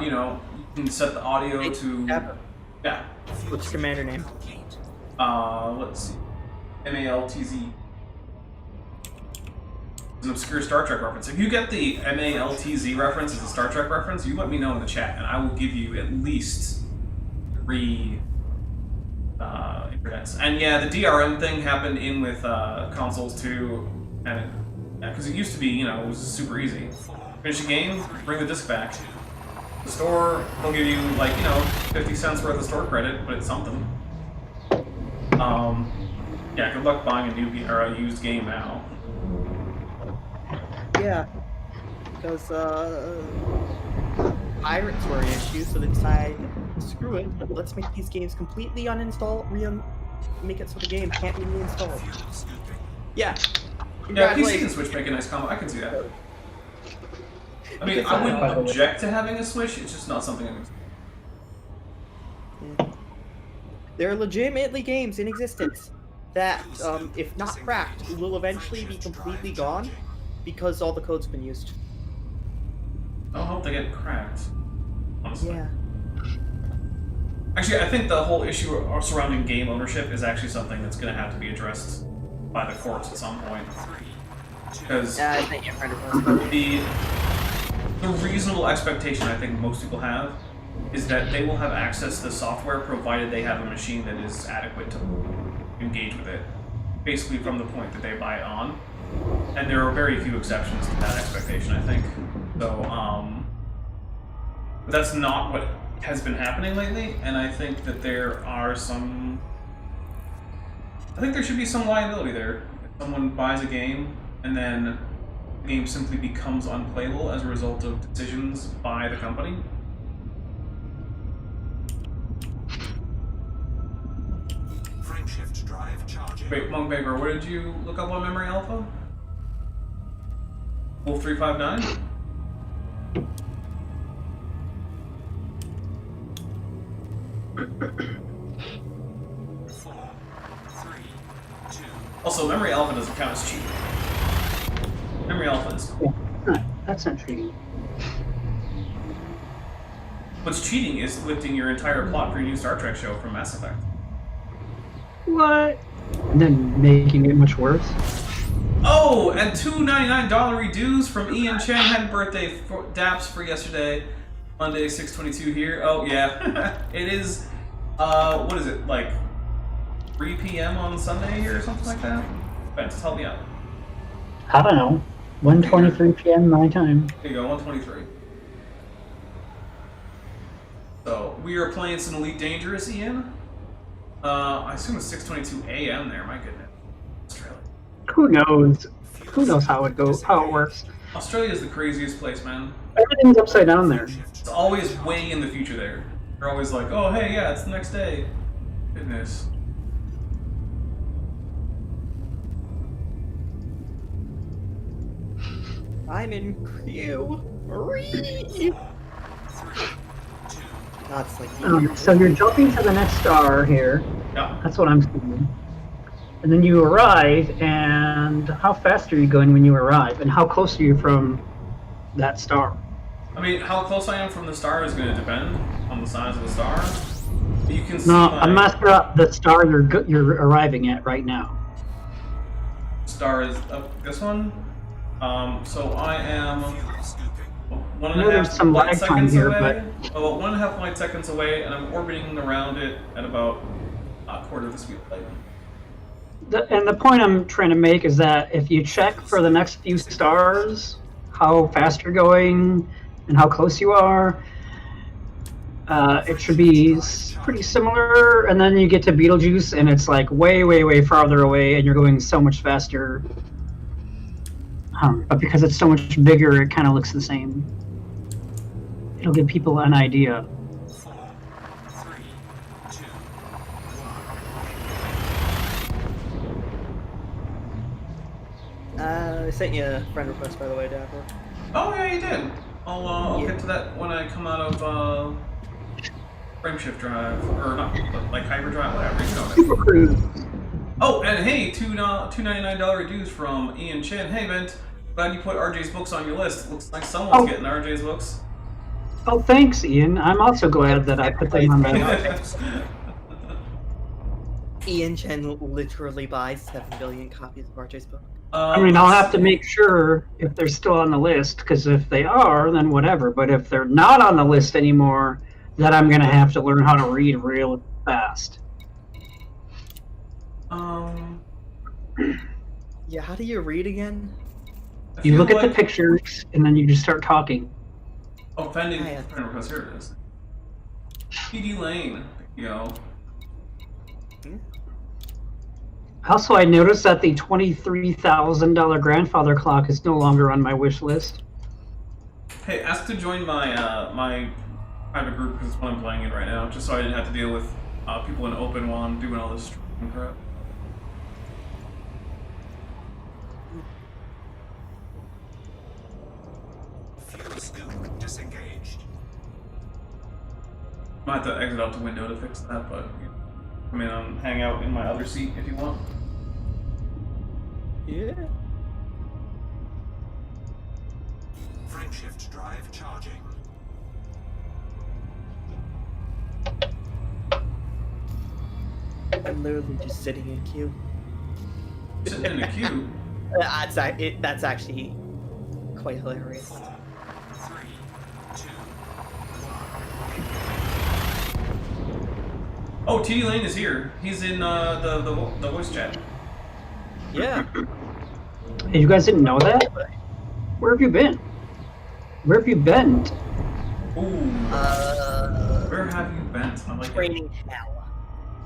You can set the audio to... Yeah. What's your commander name? Let's see. MALTZ. It's an obscure Star Trek reference. If you get the MALTZ reference as a Star Trek reference, you let me know in the chat, and I will give you at least 3 internets. And yeah, the DRM thing happened in with consoles too, and because it used to be, it was super easy. Finish a game, bring the disc back. The store, they'll give you like, 50 cents worth of store credit, but it's something. Yeah, good luck buying a new or a used game now. Yeah. because pirates were an issue, so they decided, screw it, let's make these games completely uninstall, make it so the game can't be reinstalled. Yeah. Yeah, PC and Switch make a nice combo. I can see that. I mean, I wouldn't object to having a Switch. It's just not something I'm. Yeah. There are legitimately games in existence that, if not cracked, will eventually be completely gone because all the code's been used. I hope they get cracked. Honestly. Yeah. Actually, I think the whole issue surrounding game ownership is actually something that's going to have to be addressed by the courts at some point. Because the reasonable expectation I think most people have is that they will have access to the software provided they have a machine that is adequate to engage with it, basically from the point that they buy it on. And there are very few exceptions to that expectation, I think. So, that's not what has been happening lately, and I think that there are some... I think there should be some liability there. If someone buys a game, and then the game simply becomes unplayable as a result of decisions by the company. Frameshift drive charging. Wait, Monk Baker, what did you look up on Memory Alpha? Wolf 359? Also, Memory Alpha doesn't count as cheating. Memory Alpha is cool. That's not cheating. What's cheating is lifting your entire plot for your new Star Trek show from Mass Effect. What? And then making it much worse? Oh, and $2.99 dues from Ian Chen. Happy birthday, for Daps, for yesterday. Monday, 6/22 here. Oh, yeah. It is, what is it, like 3 p.m. on Sunday here or something like that? Spence, help me out. I don't know. 1:23 p.m. my time. There you go, 1:23. So, we are playing some Elite Dangerous, Ian. I assume it's 6:22 a.m. there, my goodness. Australia. Who knows? Who knows how it goes, how it works? Australia is the craziest place, man. Everything's upside down there. It's always way in the future there. They're always like, oh, hey, yeah, it's the next day. Goodness. I'm in Crew. That's like. So you're jumping to the next star here. Yeah. That's what I'm seeing. And then you arrive, and how fast are you going when you arrive? And how close are you from that star? I mean, how close I am from the star is going to depend on the size of the star. But you can see No, my I'm asking about the star you're arriving at right now. star is this one. So I am one I and know a half there's some light lag time seconds here, away. About 1.5 light seconds away, and I'm orbiting around it at about a quarter of the speed of light. And the point I'm trying to make is that if you check for the next few stars, how fast you're going and how close you are, it should be pretty similar. And then you get to Betelgeuse, and it's like way, way, way farther away, and you're going so much faster. But because it's so much bigger, it kind of looks the same. It'll give people an idea. 4, 3, 2, 1. I sent you a friend request, by the way, Dapper. Oh yeah, you did. I'll get to that when I come out of frameshift drive, or not, but like hyperdrive, whatever. You know Super Cruise. Oh, and hey, $2.99 dues from Ian Chin. Hey, Vint, glad you put RJ's books on your list. Looks like someone's getting RJ's books. Oh, thanks, Ian. I'm also glad that I put them on my list. Ian Chen literally buys 7 billion copies of RJ's book. I mean, I'll have to make sure if they're still on the list, because if they are, then whatever. But if they're not on the list anymore, then I'm going to have to learn how to read real fast. Yeah, how do you read again? You look at the pictures, and then you just start talking. Oh, pending friend request, here it is. PD Lane, yo. Also, I noticed that the $23,000 grandfather clock is no longer on my wish list. Hey, ask to join my my private group because it's what I'm playing in right now, just so I didn't have to deal with people in open while I'm doing all this streaming crap. Fuel scoop disengaged. I might have to exit out the window to fix that, but come in and hang out in my other seat if you want. Yeah. Frameshift drive charging. I'm literally just sitting in queue. Sitting in a queue. That's actually quite hilarious. 4, 3, 2, 1. Oh, TD Lane is here. He's in the voice chat. Yeah. You guys didn't know that? Where have you been? Where have you been? Ooh. Where have you been? I like it. Training hell.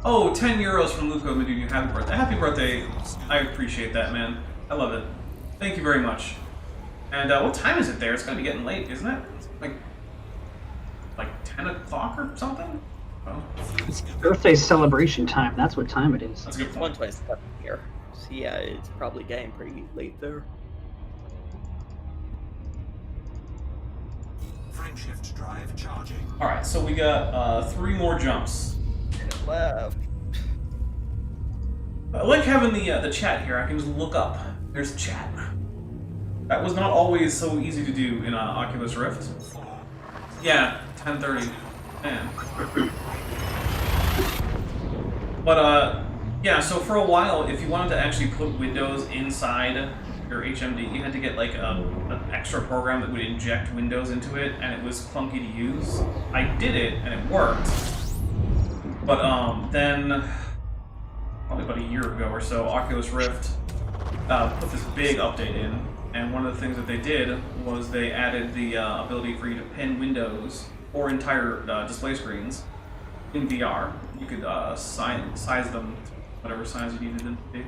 Oh, 10 euros from Luco Medunia. Happy birthday. Happy birthday. I appreciate that, man. I love it. Thank you very much. And what time is it there? It's going to be getting late, isn't it? It's like 10 o'clock or something? Oh. It's birthday celebration time. That's what time it is. That's a good point. 127 here. So yeah, it's probably getting pretty late there. Frameshift drive charging. Alright, so we got 3 more jumps. Left. I like having the chat here. I can just look up. There's chat. That was not always so easy to do in Oculus Rift. Yeah, 10:30. Man. But yeah. So for a while, if you wanted to actually put Windows inside your HMD, you had to get like an extra program that would inject Windows into it, and it was clunky to use. I did it, and it worked. But then, probably about a year ago or so, Oculus Rift put this big update in, and one of the things that they did was they added the ability for you to pin windows or entire display screens in VR. You could size them to whatever size you needed them to be,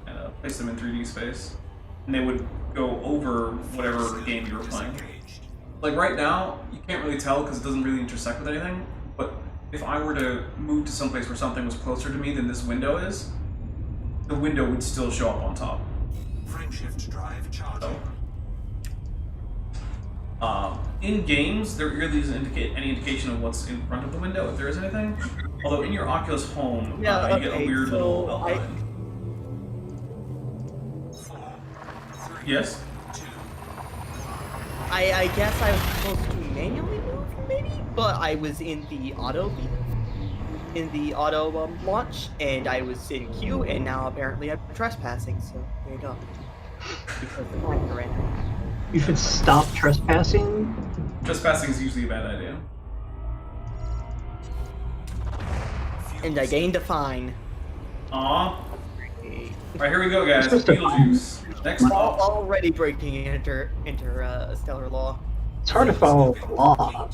and place them in 3D space, and they would go over whatever game you were playing. Like right now, you can't really tell because it doesn't really intersect with anything, but if I were to move to someplace where something was closer to me than this window is, the window would still show up on top. Frameshift drive charging. So, in games, there really isn't any indication of what's in front of the window, if there is anything. Although in your Oculus Home, you get a weird little outline. 4, 3, Yes? 2. I guess I was supposed to manually move, maybe, but I was in the auto launch, and I was in queue, and now apparently I'm trespassing. So there you go. Because the timer ran out. You should stop trespassing. Trespassing is usually a bad idea. And I gained a fine. Aw. Alright, here we go, guys. Beetlejuice. Next stop. Already breaking interstellar law. It's hard to follow the law.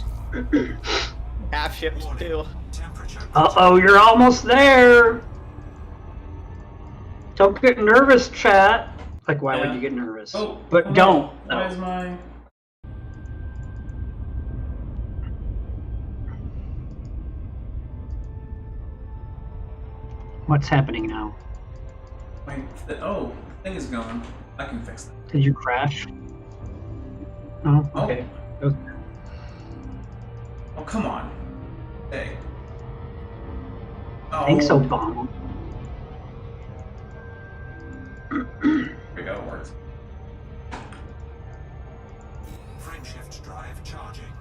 Half ships too. Uh-oh, you're almost there. Don't get nervous, chat. Like, why would you get nervous? Oh, but don't. Why is my... What's happening now? Oh, the thing is gone. I can fix that. Did you crash? Oh, okay. Oh, come on. Hey. Oh. Thanks, Obama. There we go, it worked. Frameshift drive charging.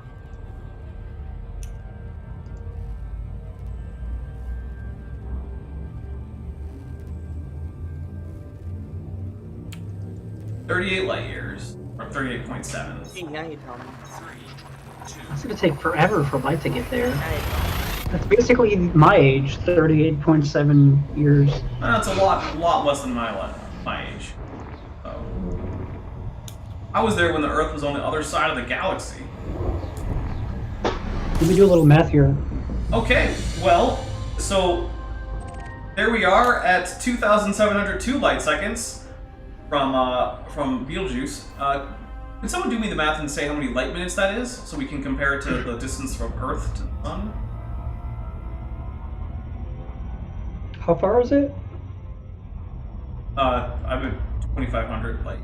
$38 light years, or 38.7. Hey, now you tell me. 3, 2. It's gonna take forever for light to get there. Now you tell me. That's basically my age, 38.7 years. That's a lot less than my age. So, I was there when the Earth was on the other side of the galaxy. Let me do a little math here. Okay, well, so there we are at 2,702 light seconds from Beetlejuice. Could someone do me the math and say how many light minutes that is, so we can compare it to the distance from Earth to the Sun? How far is it? I'm at 2,500 light.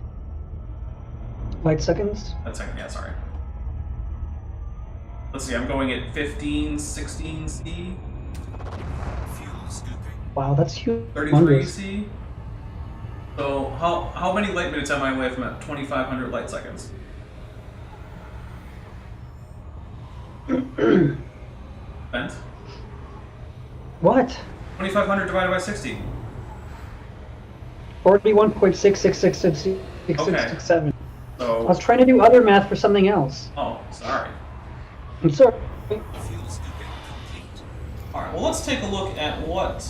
Light seconds? That's second, yeah, sorry. Let's see, I'm going at 15, 16 C, Fuel scooping. Wow, that's huge. 33 C. So how many light minutes am I away from at 2,500 light seconds? Bent? What? 2,500 divided by 60. 41.6666667. So, I was trying to do other math for something else. oh, sorry. I'm sorry. Fuel scooping complete. Alright, well let's take a look at what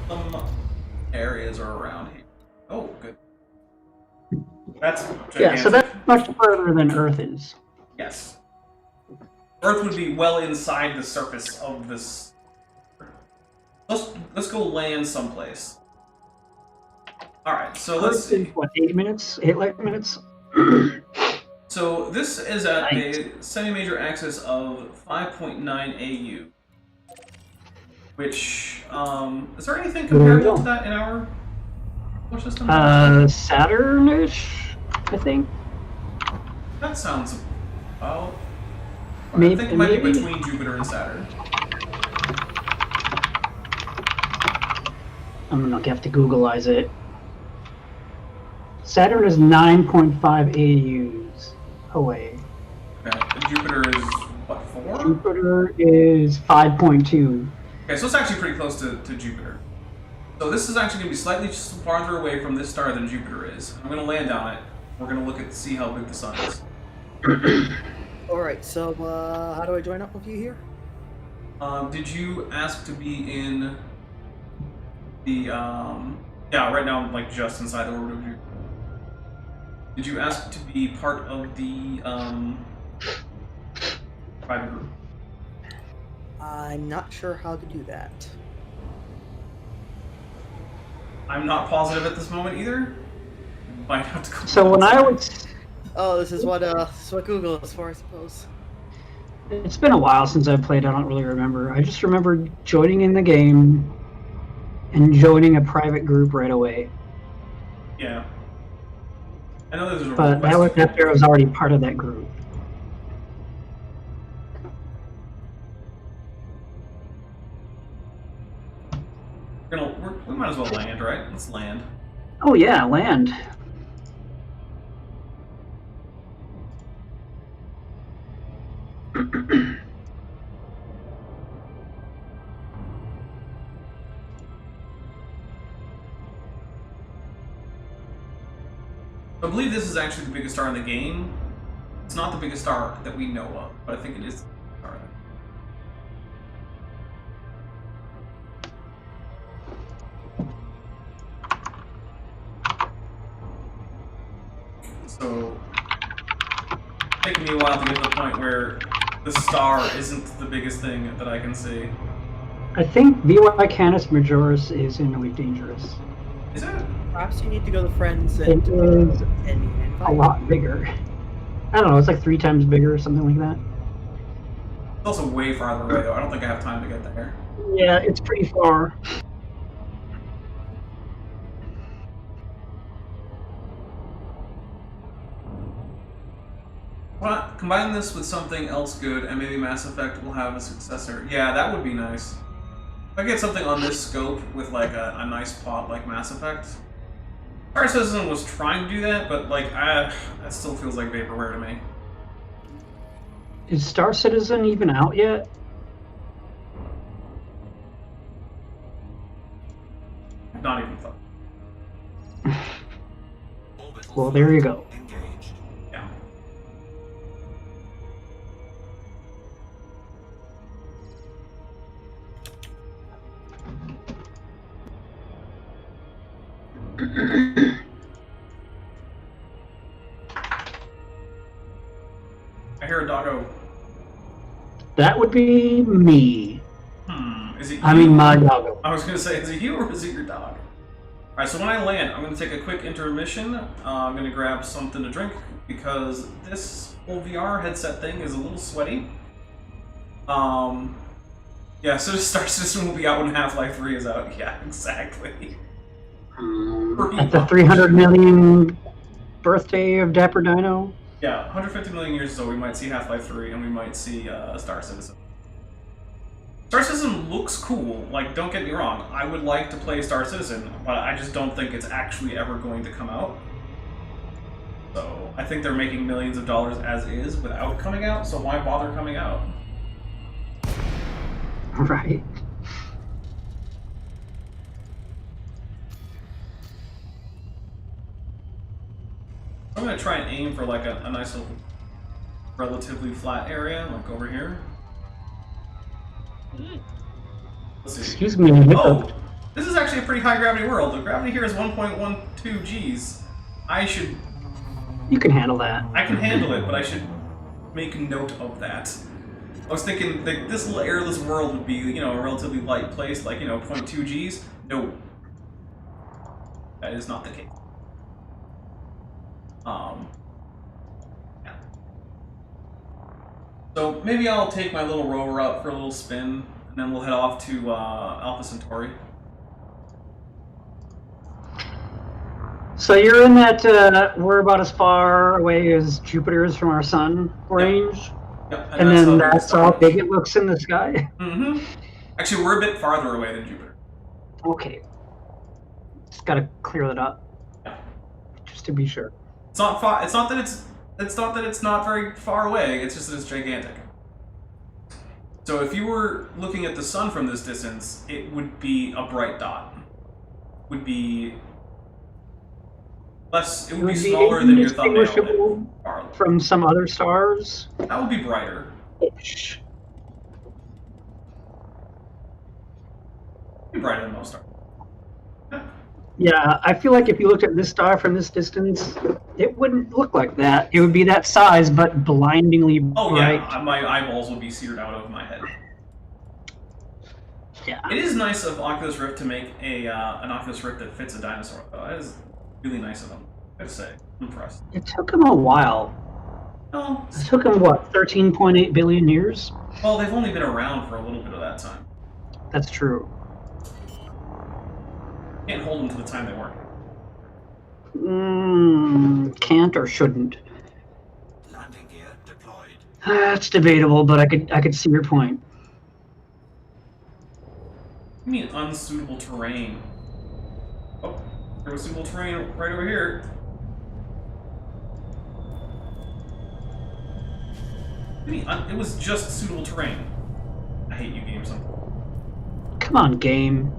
some areas are around here. Oh, good. That's gigantic. Yeah, so that's much further than Earth is. Yes. Earth would be well inside the surface of this. Let's go land someplace. Alright, so let's Earth is, see. what, 8 minutes? 8 light minutes? So this is at Nice. a semi-major axis of 5.9 AU. Which, is there anything comparable to that in our solar system? Saturn-ish, I think. That sounds about... Maybe, I think it might be maybe? between Jupiter and Saturn. I'm gonna have to Googleize it. Saturn is 9.5 AUs away. Okay, and Jupiter is, what, 4? Jupiter is 5.2. Okay, so it's actually pretty close to Jupiter. So this is actually going to be slightly farther away from this star than Jupiter is. I'm going to land on it. We're going to look at see how big the sun is. Alright, so how do I join up with you here? Did you ask to be in the, yeah, right now I'm like just inside the orbit of Jupiter. Did you ask to be part of the, private group? I'm not sure how to do that. I'm not positive at this moment either. Might have to go. So when I was... Oh, this is what Google is for, I suppose. It's been a while since I've played, I don't really remember. I just remember joining in the game and joining a private group right away. Yeah. I know there's a But that was after I was already part of that group. We might as well land, right? Let's land. Oh yeah, land. I believe this is actually the biggest star in the game. It's not the biggest star that we know of, but I think it is the star. So, it's taking me a while to get to the point where the star isn't the biggest thing that I can see. I think VY Canis Majoris is in Elite Dangerous. Is it? Perhaps you need to go to friends It and is invite. a lot bigger. I don't know, it's like 3 times bigger or something like that. It's also way farther away, though. I don't think I have time to get there. Yeah, it's pretty far. Well, combine this with something else good, and maybe Mass Effect will have a successor. Yeah, that would be nice. If I get something on this scope with like a nice plot like Mass Effect. Star Citizen was trying to do that, but like, that still feels like vaporware to me. Is Star Citizen even out yet? Not even thought. Well, there you go. Engaged. Yeah. I hear a doggo. That would be me. Is it you? I mean, my doggo. I was gonna say, is it you or is it your dog? Alright, so when I land, I'm going to take a quick intermission. I'm going to grab something to drink because this whole VR headset thing is a little sweaty. Yeah, so the Star System will be out when Half-Life 3 is out. Yeah, exactly. At the 300 million birthday of Dapper Dino? Yeah, 150 million years or so, we might see Half-Life 3, and we might see Star Citizen. Star Citizen looks cool, like, don't get me wrong. I would like to play Star Citizen, but I just don't think it's actually ever going to come out. So, I think they're making millions of dollars as is without coming out, so why bother coming out? Right. I'm gonna try and aim for like a nice little relatively flat area, like over here. Let's see. Excuse me. Oh! This is actually a pretty high gravity world. The gravity here is 1.12 Gs. I should... You can handle that. I can handle it, but I should make note of that. I was thinking that this little airless world would be, you know, a relatively light place, like, you know, 0.2 Gs. No. That is not the case. Yeah. So maybe I'll take my little rover out for a little spin, and then we'll head off to Alpha Centauri. So you're in that, we're about as far away as Jupiter is from our sun range? Yep, and then that's how big it looks in the sky? Mm-hmm. Actually, we're a bit farther away than Jupiter. Okay. Just gotta clear that up. Yeah. Just to be sure. It's not far. It's not that it's not very far away. It's just that it's gigantic. So if you were looking at the sun from this distance, it would be a bright dot. Would be less. It would be smaller than your thumbnail. From some other stars? That would be brighter. Be brighter than most stars. Yeah, I feel like if you looked at this star from this distance, it wouldn't look like that. It would be that size, but blindingly bright. Oh yeah, my eyeballs would be seared out of my head. Yeah. It is nice of Oculus Rift to make an Oculus Rift that fits a dinosaur, though. That is really nice of them, I gotta say. I'm impressed. It took them a while. No. It took them, what, 13.8 billion years? Well, they've only been around for a little bit of that time. That's true. Can't hold them to the time they weren't. Can't or shouldn't. Landing gear deployed. That's debatable, but I could see your point. What do you mean unsuitable terrain? Oh, there was suitable terrain right over here. What do you mean? It was just suitable terrain. I hate you, game. Come on, game.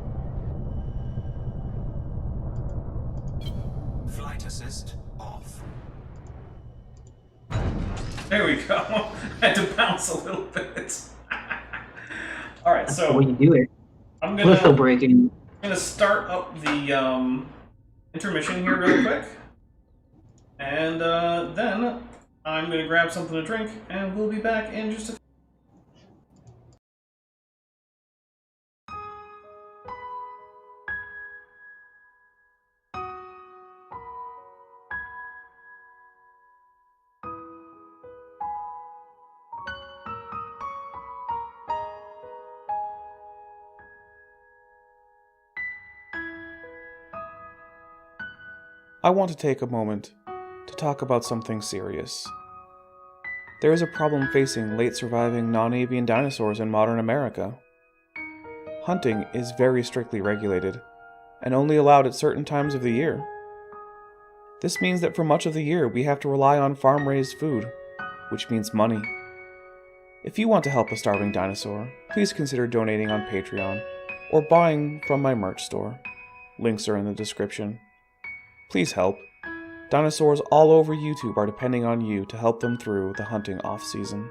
Flight assist off. There we go. I had to bounce a little bit. All right, That's so the way you do it. I'm Litho breaking. gonna start up the intermission here real quick, and then I'm gonna grab something to drink, and we'll be back in just a. I want to take a moment to talk about something serious. There is a problem facing late surviving non-avian dinosaurs in modern America. Hunting is very strictly regulated, and only allowed at certain times of the year. This means that for much of the year we have to rely on farm-raised food, which means money. If you want to help a starving dinosaur, please consider donating on Patreon, or buying from my merch store. Links are in the description. Please help. Dinosaurs all over YouTube are depending on you to help them through the hunting off-season.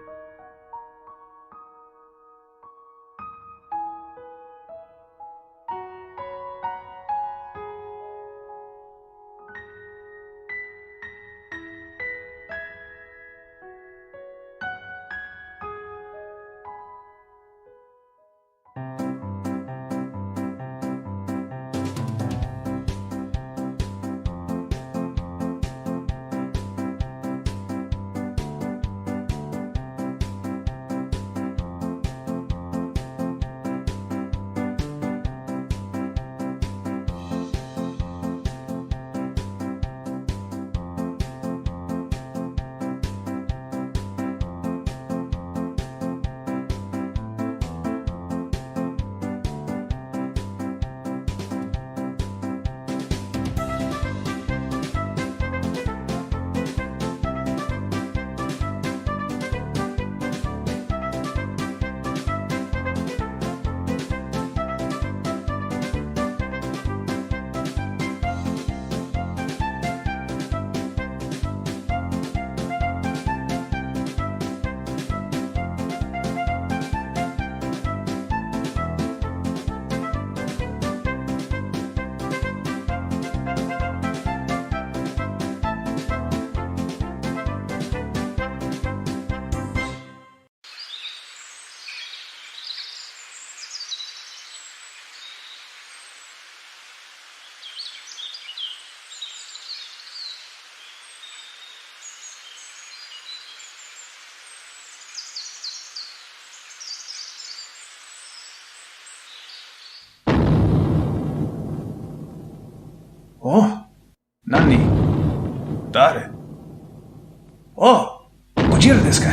お何誰おおじるですか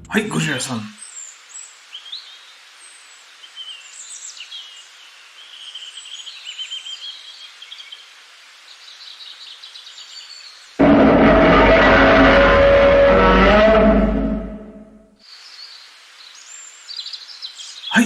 はい、ゴジラさん。はい。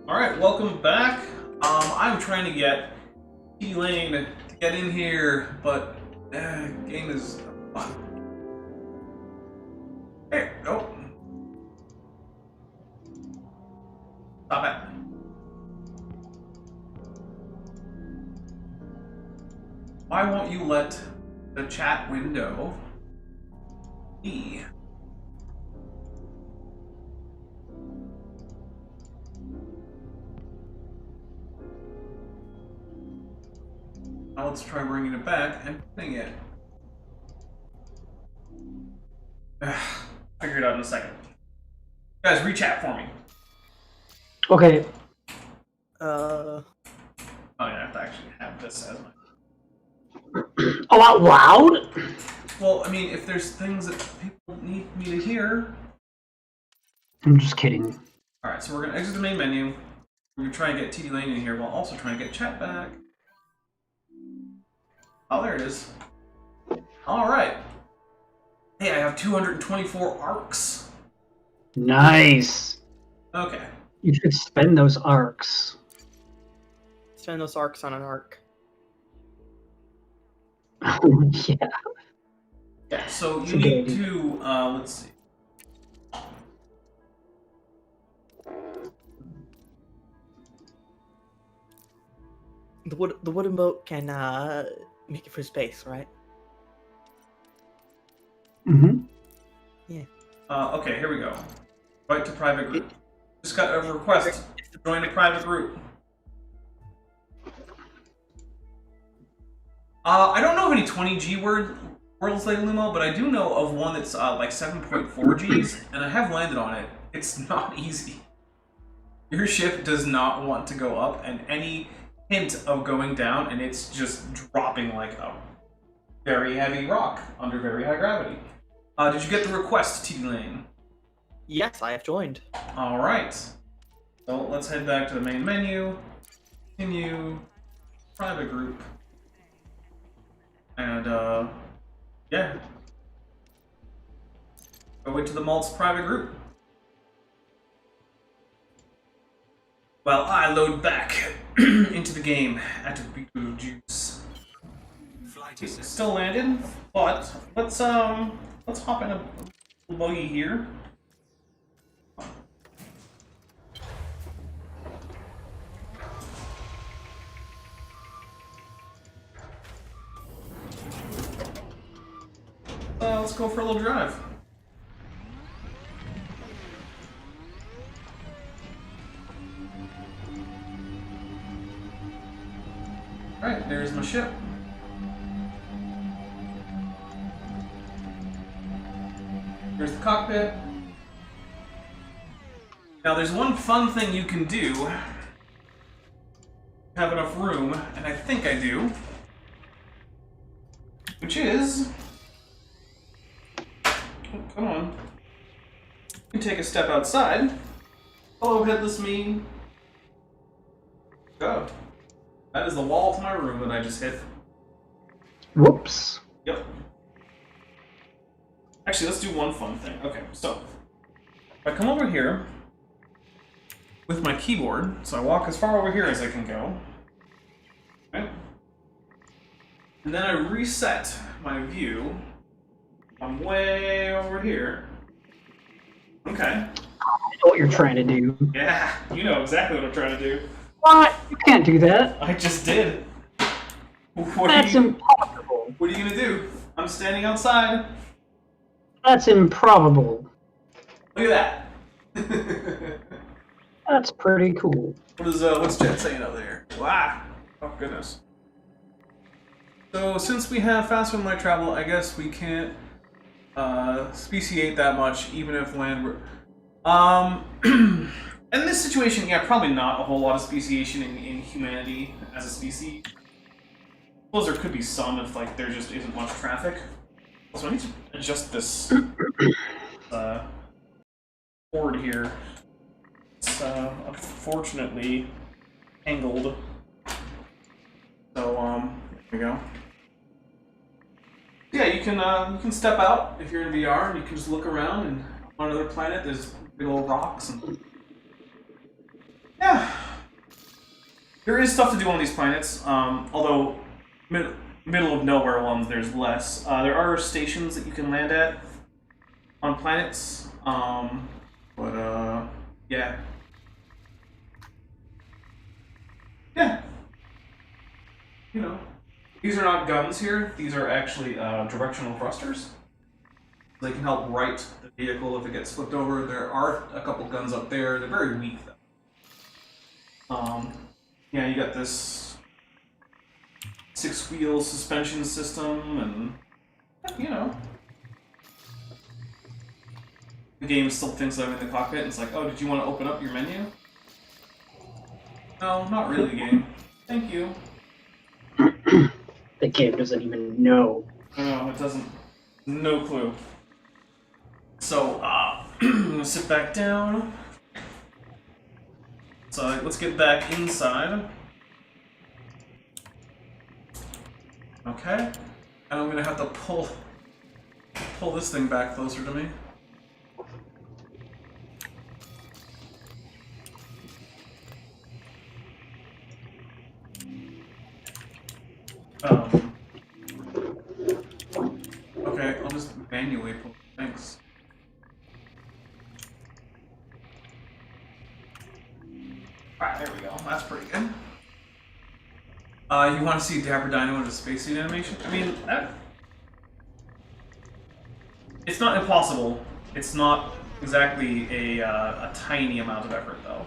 Alright, welcome back. I'm trying to get Elaine to get in here, but game is fun. Hey, oh. Stop it. Why won't you let the chat window be? Now let's try bringing it back and putting it. Figure it out in a second. Guys, re-chat for me. Okay. Oh yeah, I have to actually have this as my... Oh, out loud? Well, I mean, if there's things that people need me to hear... I'm just kidding. Alright, so we're going to exit the main menu. We're going to try and get TD Lane in here while also trying to get chat back. Oh, there it is. Alright. Hey, I have 224 arcs. Nice. Okay. You should spend those arcs. Spend those arcs on an arc. Yeah. Yeah, so That's you a good need idea. to, let's see. The wooden boat can make it for space, right? Mm-hmm. Yeah. Okay, here we go. Right to private group. Just got a request to join a private group. I don't know of any 20G worlds like Lumo, but I do know of one that's like 7.4 Gs, and I have landed on it. It's not easy. Your ship does not want to go up, and any hint of going down, and it's just dropping like a very heavy rock under very high gravity. Did you get the request, T Lane? Yes, I have joined. All right. So let's head back to the main menu. Continue. Private group. And yeah. Go into the Malt's private group. While I load back into the game at the Beetle Juice. It's still landed, but let's hop in a buggy here. Let's go for a little drive. Alright, there's my ship. Here's the cockpit. Now there's one fun thing you can do. Have enough room, and I think I do. Which is... Oh, come on. You can take a step outside. Hello, headless me. Go. That is the wall to my room that I just hit. Whoops. Yep. Actually, let's do one fun thing. Okay, so if I come over here with my keyboard, so I walk as far over here as I can go. Okay. And then I reset my view. I'm way over here. Okay. I know what you're trying to do. Yeah, you know exactly what I'm trying to do. What? You can't do that. I just did. That's impossible. What are you gonna do? I'm standing outside. That's improbable. Look at that. That's pretty cool. What's Jet saying out there? Wow. Oh goodness. So since we have faster than light travel, I guess we can't speciate that much, even if land. In this situation, yeah, probably not a whole lot of speciation in humanity as a species. I suppose there could be some if like there just isn't much traffic. So I need to adjust this board here. It's unfortunately angled. So there we go. Yeah, you can step out if you're in VR and you can just look around, and on another planet there's big old rocks and yeah. There is stuff to do on these planets, although middle of nowhere ones there's less. There are stations that you can land at on planets, but yeah. Yeah. You know. These are not guns here, these are actually directional thrusters. They can help right the vehicle if it gets flipped over. There are a couple guns up there, they're very weak though. Yeah, you got this 6-wheel suspension system, and you know. The game still thinks I'm in the cockpit, and it's like, oh, did you want to open up your menu? No, not really, game. Thank you. The game doesn't even know. No, it doesn't. No clue. So, I'm gonna sit back down. So, let's get back inside. Okay. And I'm gonna have to pull this thing back closer to me. Okay, I'll just manually pull. Thanks. Alright, there we go. That's pretty good. You want to see Dapper Dino in a spacesuit animation? I mean, it's not impossible. It's not exactly a tiny amount of effort, though.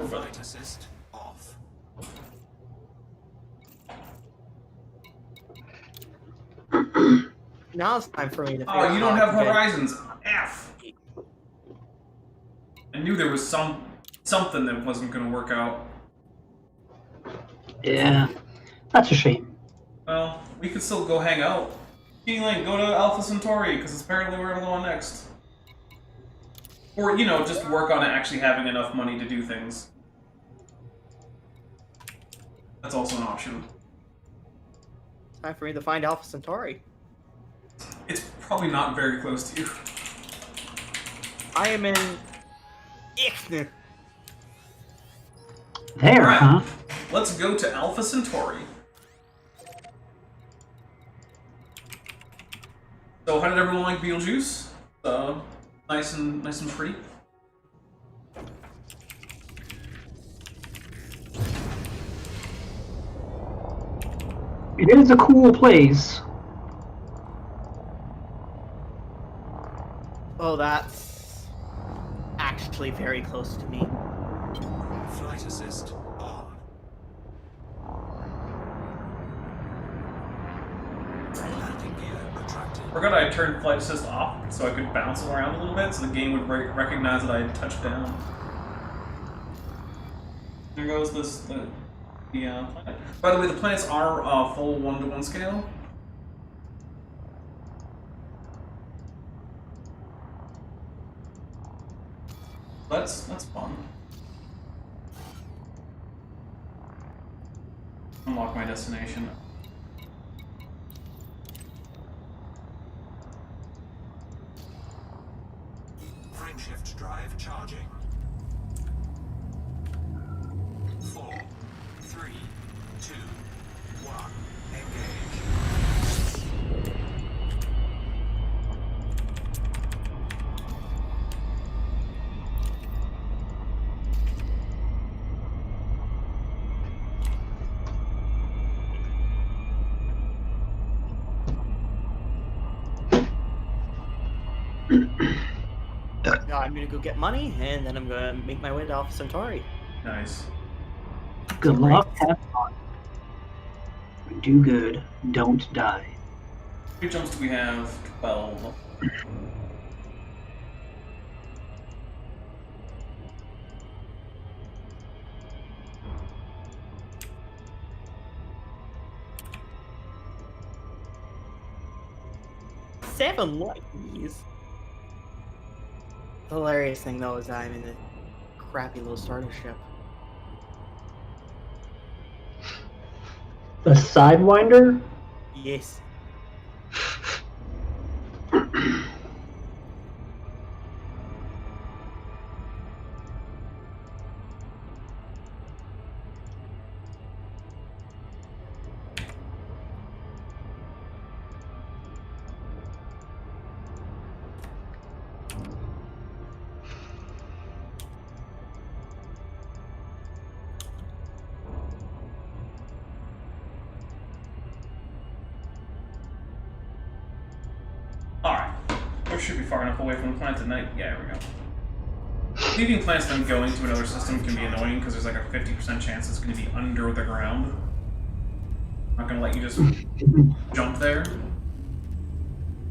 Flight assist off. Now it's time for me to. Oh, you don't have horizons. F. I knew there was something that wasn't going to work out. Yeah, that's a shame. Well, we could still go hang out. Link, go to Alpha Centauri, because it's apparently where we're going to go on next. Or, you know, just work on actually having enough money to do things. That's also an option. Time for me to find Alpha Centauri. It's probably not very close to you. I am in Ixnay. There, Alright, huh? let's go to Alpha Centauri. So, how did everyone like Beetlejuice? Nice and pretty. It is a cool place. Oh, that's actually very close to me. Flight assist on. Landing gear retracted. Forgot I turned flight assist off so I could bounce around a little bit so the game would recognize that I had touched down. There goes the planet. By the way, the planets are full 1-to-1 scale. That's fun. unlock my destination. Frameshift drive charging. 4, 3, 2, 1. Engage. Now I'm gonna go get money, and then I'm gonna make my way to Alpha Centauri. Nice. Good luck. Have fun. Do good. Don't die. How many jumps do we have? 12. Seven lightyears. The hilarious thing though is I'm in a crappy little starter ship. The Sidewinder? Yes. Alright. We should be far enough away from the planet at night. Yeah, here we go. Leaving planets then going to another system can be annoying because there's like a 50% chance it's going to be under the ground. I'm not going to let you just jump there.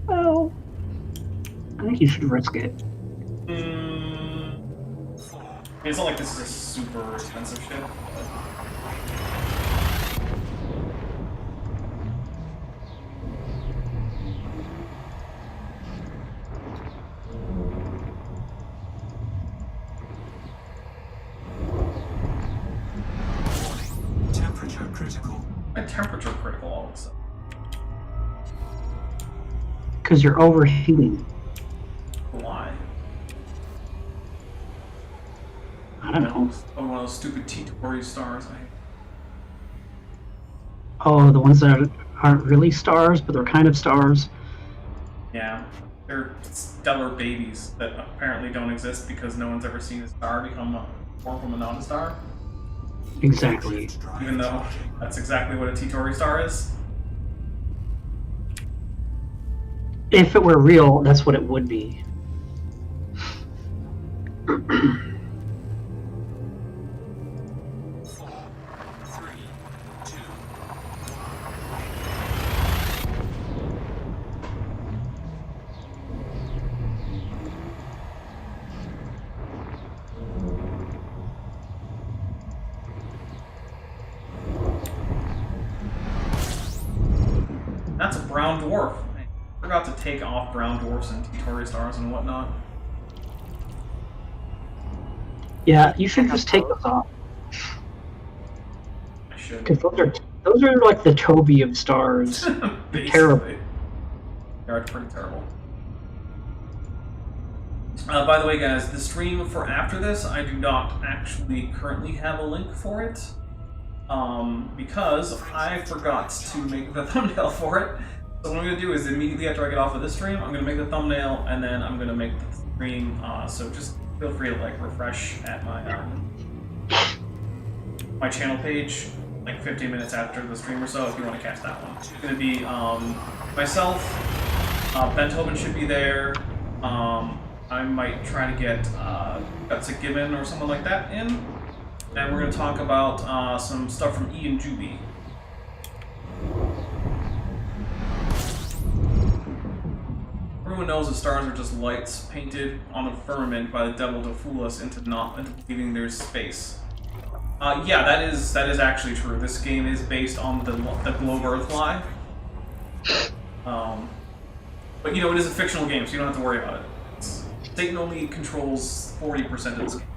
Well, I think you should risk it. It's not like this is a super expensive ship. Temperature critical. My temperature critical all of a sudden. Because you're overheating. Why? I don't know. Oh, one of those stupid T-Tory stars. Oh, the ones that aren't really stars, but they're kind of stars. Yeah, they're stellar babies that apparently don't exist because no one's ever seen a star form from a non-star. Exactly. Even though that's exactly what a T-Tory star is. If it were real, that's what it would be. 4, 3, 2. That's a brown dwarf. I forgot to take off brown dwarfs and T-Tory stars and whatnot. Yeah, you should just take those off. I should. Because those are like the Toby of stars. They're terrible. They're pretty terrible. By the way, guys, the stream for after this, I do not actually currently have a link for it. Because I forgot to make the thumbnail for it. So what I'm going to do is immediately after I get off of this stream, I'm going to make the thumbnail and then I'm going to make the stream. So just feel free to like refresh at my channel page like 15 minutes after the stream or so if you want to catch that one. It's going to be myself, Benthoven should be there. I might try to get Guts a Gibbon or someone like that in. And we're going to talk about some stuff from Ian Juby. Everyone knows the stars are just lights painted on the firmament by the devil to fool us into believing there's space. Yeah, that is actually true. This game is based on the globe Earth lie. But you know, it is a fictional game, so you don't have to worry about it. Satan only controls 40% of this game.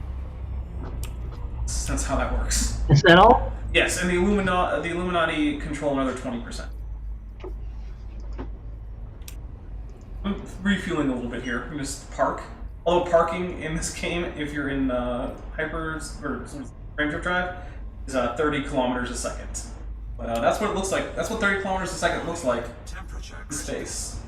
That's how that works. Is that all? Yes, and the Illuminati control another 20%. I'm refueling a little bit here. I'm just park. Although parking in this game, if you're in hypers or frameshift drive, is 30 kilometers a second. But that's what it looks like. That's what 30 kilometers a second looks like in space.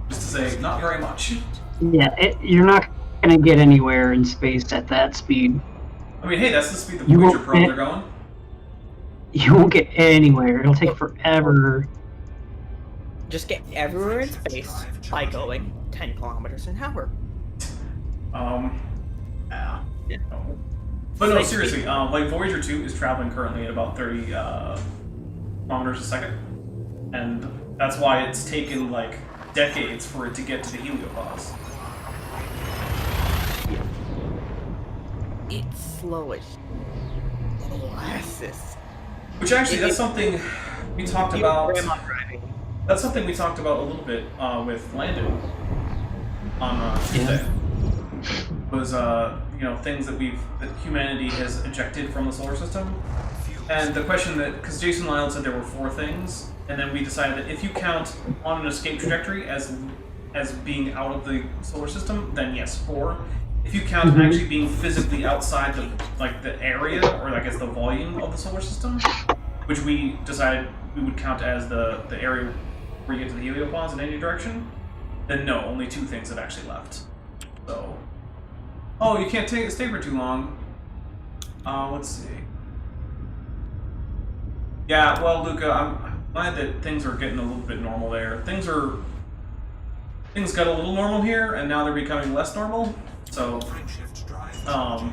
Just to say, not very much. Yeah, you're not gonna get anywhere in space at that speed. I mean, hey, that's the speed the You Voyager won't probes get- are going. You won't get anywhere. It'll take forever. Just get everywhere in space by going 10 kilometers an hour. Yeah. Yeah. No. But no, seriously, like Voyager 2 is traveling currently at about 30 kilometers a second. And that's why it's taken, like, decades for it to get to the heliopause. It's slow as molasses. Which actually, that's something we talked about. Grandma driving. That's something we talked about a little bit with Landon on Tuesday. Was you know, things that humanity has ejected from the solar system, and the question that, because Jason Lyle said there were 4 things, and then we decided that if you count on an escape trajectory as being out of the solar system, then yes, 4. If you count actually being physically outside the area, or I guess the volume of the solar system, which we decided we would count as the area where you get to the heliopause in any direction, then no, only 2 things have actually left. So, oh, you can't stay for too long. Let's see. Yeah, well, Luca, I'm glad that things are getting a little bit normal there. Things got a little normal here, and now they're becoming less normal. So,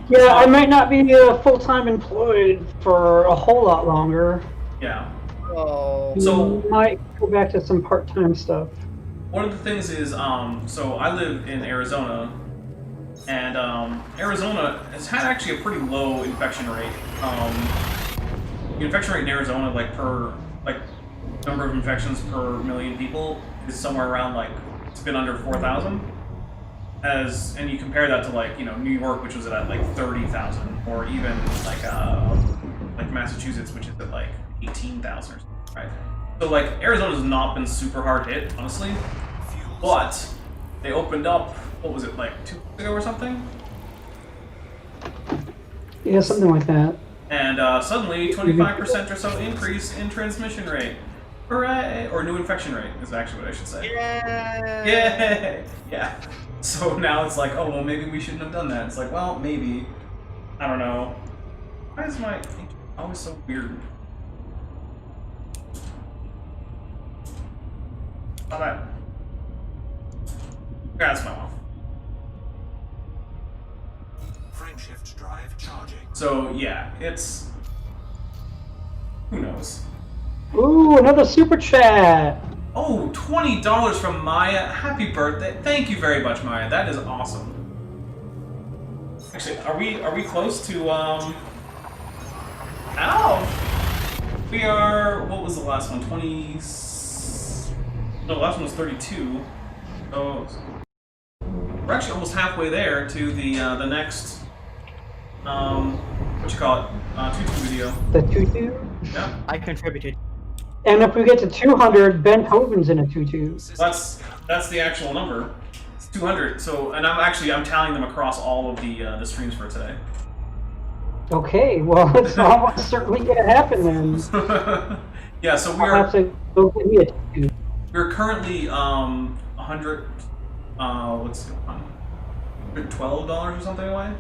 Yeah, I might not be full-time employed for a whole lot longer. yeah. Oh. So, Might go back to some part-time stuff. one of the things is, so I live in Arizona, and Arizona has had actually a pretty low infection rate. The infection rate in Arizona, number of infections per million people, is somewhere around it's been under 4,000. And you compare that to New York, which was at 30,000, or even like Massachusetts, which is at 18,000 or something, right? So Arizona's not been super hard hit, honestly, but they opened up, what was it, 2 weeks ago or something? Yeah, something like that. And suddenly 25% or so increase in transmission rate. Hooray! Or new infection rate is actually what I should say. Yeah. Yay! Yeah. So now it's oh, well, maybe we shouldn't have done that. It's well, maybe. I don't know. Why is my thing always so weird? How that? Yeah, that's my mouth. Frameshift drive charging. So yeah, it's... Who knows? Ooh, another super chat! Oh, $20 from Maya. Happy birthday. Thank you very much, Maya. That is awesome. Actually, are we close to Ow! We are, what was the last one? 20... No, the last one was 32. So we're actually almost halfway there to the next what you call it? Tutu video. The tutu? Yeah. I contributed. And if we get to 200, Ben Hoven's in a tutu. That's the actual number. It's 200. So, and I'm tallying them across all of the streams for today. Okay, well, it's almost certainly gonna happen then. Yeah, so I'll have to go get me a tutu. we're currently 100 what's it, $112 or something away,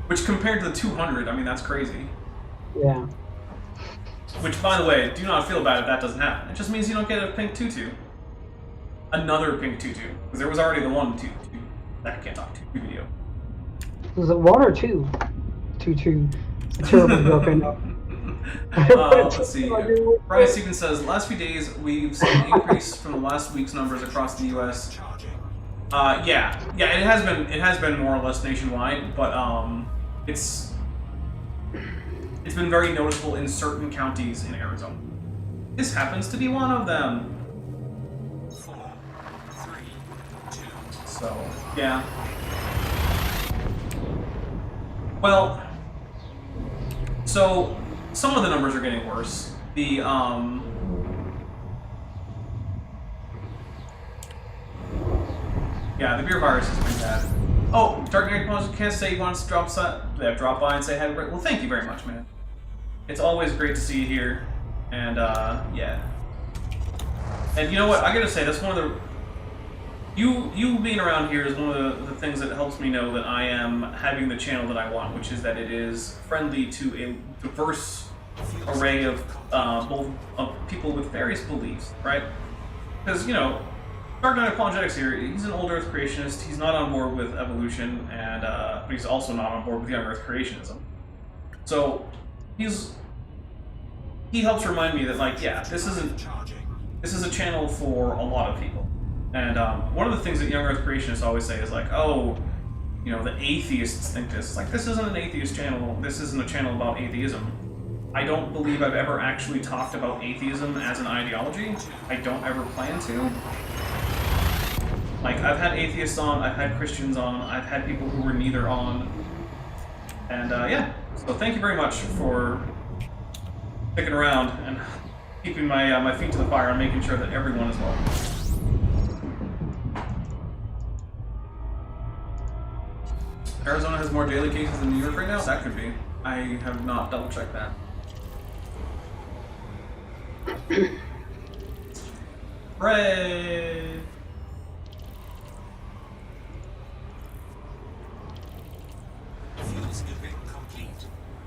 which compared to the 200, I mean that's crazy. Yeah. Which, by the way, do not feel bad if that doesn't happen. It just means you don't get a pink tutu. Another pink tutu, because there was already the one tutu. That I can't talk tutu video. Was it 1 or 2? Tutu. It's a terrible joke, I know. Let's see. Brian Stevens says, last few days we've seen an increase from the last week's numbers across the U.S. Yeah, it has been more or less nationwide, but it's been very noticeable in certain counties in Arizona. This happens to be one of them. 4, 3, 2. So yeah. Well, So some of the numbers are getting worse. The yeah, the beer virus is pretty bad. Oh, Dark Knight Punch can't say you want to drop by and say hi. Well, thank you very much, man. It's always great to see you here, and yeah. And you know what? I gotta say, that's one of the you being around here is one of the things that helps me know that I am having the channel that I want, which is that it is friendly to a diverse array of both of people with various beliefs, right? Because you know, Dark Knight Apologetics here, he's an old Earth creationist. He's not on board with evolution, and but he's also not on board with young Earth creationism. So he helps remind me that, like, yeah, this is a channel for a lot of people. And one of the things that young Earth creationists always say is like, oh, you know, the atheists think this. It's like, this isn't an atheist channel. This isn't a channel about atheism. I don't believe I've ever actually talked about atheism as an ideology. I don't ever plan to. Like, I've had atheists on, I've had Christians on, I've had people who were neither on. And yeah, so thank you very much for sticking around and keeping my feet to the fire and making sure that everyone is welcome. Arizona has more daily cases than New York right now? That could be. I have not double-checked that. Hooray!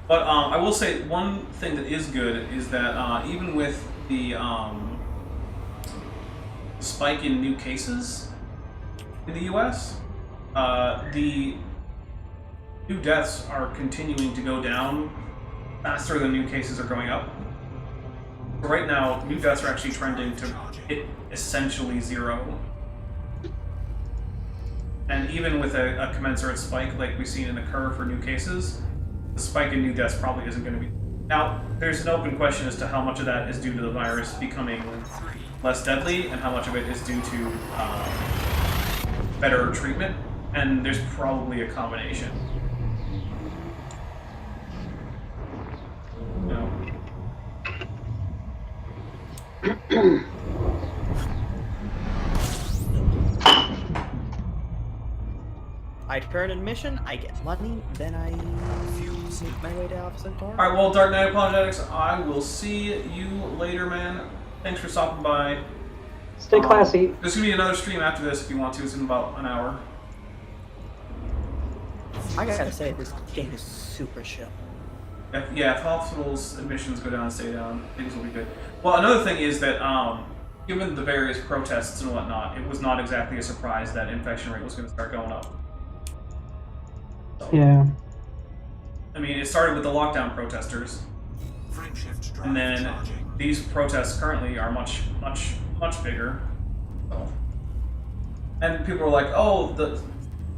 But I will say one thing that is good is that even with the spike in new cases in the U.S., the new deaths are continuing to go down faster than new cases are going up. So right now, new deaths are actually trending to hit essentially zero. And even with a commensurate spike like we've seen in the curve for new cases, the spike in new deaths probably isn't going to be... Now, there's an open question as to how much of that is due to the virus becoming less deadly and how much of it is due to better treatment, and there's probably a combination. I turn admission, I get money, then I make my way to Office and Car. Alright, well, Dark Knight Apologetics, I will see you later, man. Thanks for stopping by. Stay classy. There's going to be another stream after this if you want to. It's in about an hour. I gotta say, this game is super chill. Yeah, if hospitals' admissions go down and stay down, things will be good. Well, another thing is that, given the various protests and whatnot, it was not exactly a surprise that infection rate was going to start going up. So, yeah. I mean, it started with the lockdown protesters, and then these protests currently are much bigger. So, and people are like, oh,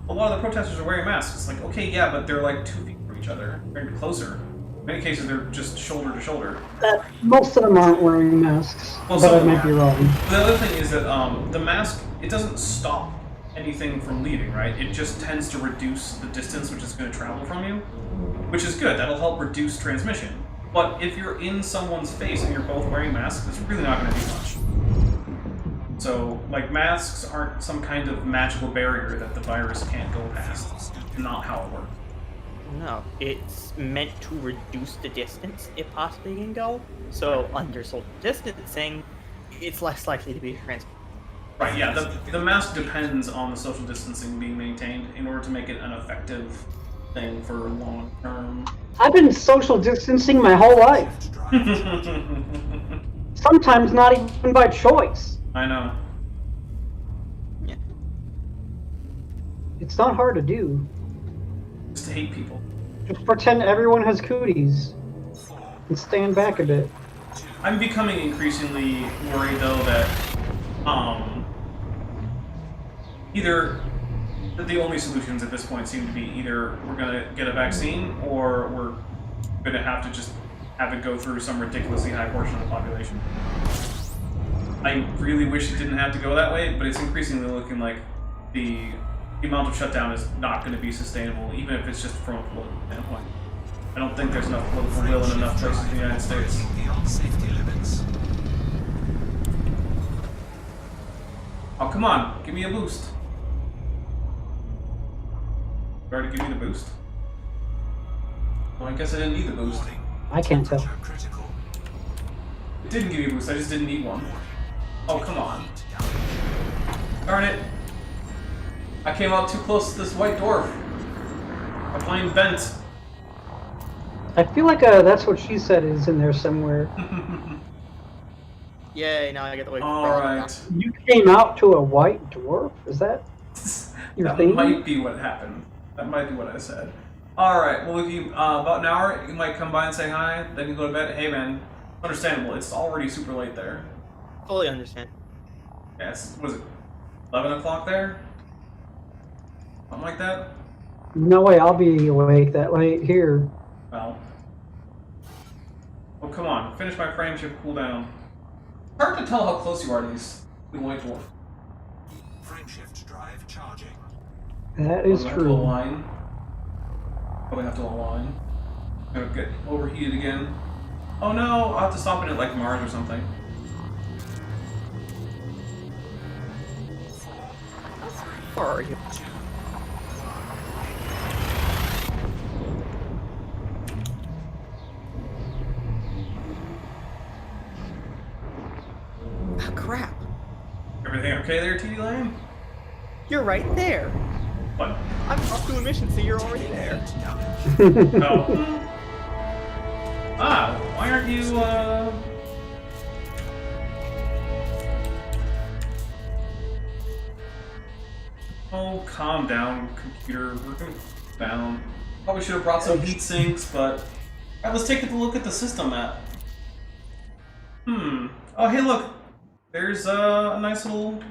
a lot of the protesters are wearing masks. It's like, okay, yeah, but they're like 2 feet from each other. They're closer. In many cases, they're just shoulder to shoulder. Most of them aren't wearing masks, well, but I might be wrong. The other thing is that the mask, it doesn't stop anything from leaving, right? It just tends to reduce the distance which is going to travel from you, which is good. That'll help reduce transmission. But if you're in someone's face and you're both wearing masks, it's really not going to do much. So, like, masks aren't some kind of magical barrier that the virus can't go past. It's not how it works. No, it's meant to reduce the distance it possibly can go. So, under social distancing, it's less likely to be transmitted. Right, yeah, the mask depends on the social distancing being maintained in order to make it an effective thing for long term. I've been social distancing my whole life. Sometimes not even by choice. I know. Yeah. It's not hard to do. Just to hate people. Just pretend everyone has cooties and stand back a bit. I'm becoming increasingly worried, though, that either the only solutions at this point seem to be either we're going to get a vaccine or we're going to have to just have it go through some ridiculously high portion of the population. I really wish it didn't have to go that way, but it's increasingly looking like the amount of shutdown is not going to be sustainable, even if it's just from a political standpoint. I don't think there's enough political will in enough places in the United States. Beyond safety limits. Oh, come on. Give me a boost. You already give me the boost? Well, I guess I didn't need the boost. Warning. I can't tell. Temperature critical. It didn't give me a boost, I just didn't need one. Oh, come on. Darn it. I came out too close to this white dwarf. My plane bent. I feel like that's what she said is in there somewhere. Yay, now I get the way. Alright. You came out to a white dwarf? Is that your That thing? might be what happened. That might be what I said. Alright, well, if you, about an hour, you might come by and say hi, then you go to bed. Hey, man, understandable, it's already super late there. Fully understand. Yes, was it 11 o'clock there? Something like that? No way, I'll be awake that late here. Well. Oh, come on, finish my frame shift cooldown. Hard to tell how close you are to these white dwarf. Frameshift drive charging. That is Probably have to true. align. Probably have to align. Gonna get overheated again. Oh no, I'll have to stop it at like Mars or something. Where are you? Ah, crap. Everything okay there, TD Lane? You're right there. What? I'm off to a mission, so you're already there. No. Ah, why aren't you, Oh, calm down, computer. We're gonna calm down. Probably should have brought some heat sinks, but... Alright, let's take a look at the system map. Oh, hey, look. There's a nice little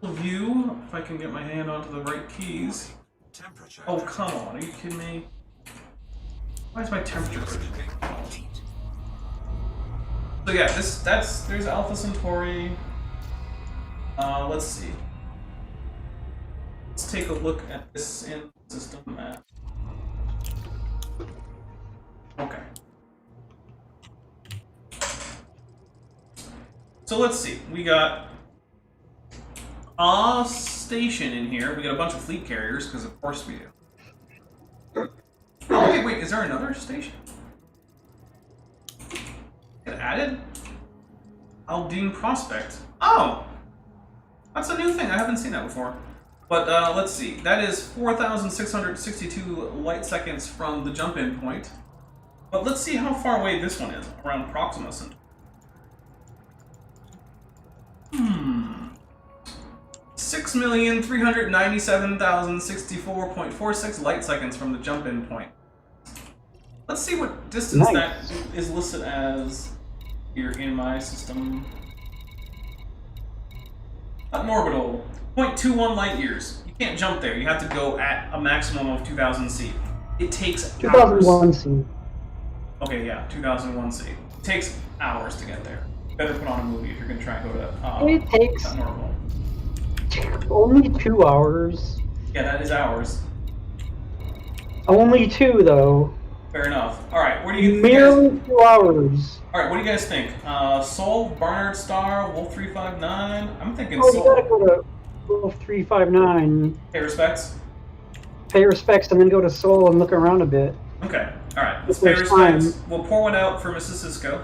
view. If I can get my hand onto the right keys. Temperature. Oh, come on. Are you kidding me? Why is my temperature critical? So yeah, there's Alpha Centauri. Let's see. Let's take a look at this in system map. Okay. So let's see. We got a station in here. We got a bunch of fleet carriers, because of course we do. Oh, wait, is there another station? Get added? Aldine Prospect. Oh! That's a new thing. I haven't seen that before. But let's see. That is 4,662 light seconds from the jump-in point. But let's see how far away this one is, around Proxima Centauri. 6,397,064.46 light seconds from the jump-in point. Let's see what distance that is listed as here in my system. Orbital, 0.21 light years. You can't jump there. You have to go at a maximum of 2,000 C. It takes 2001 hours. C. Okay, yeah, 2001 C. It takes hours to get there. You better put on a movie if you're gonna try and go to It takes Orbital. only 2 hours. Yeah, that is hours. Only 2 though. Fair enough. All right, what do you? Merely 2 hours. All right, what do you guys think? Soul, Barnard Star, Wolf 359. I'm thinking Oh, Soul. you gotta go to Wolf 359. Pay respects. Pay respects and then go to Seoul and look around a bit. Okay. All right. Let's If pay there's respects. time. We'll pour one out for Mrs. Cisco.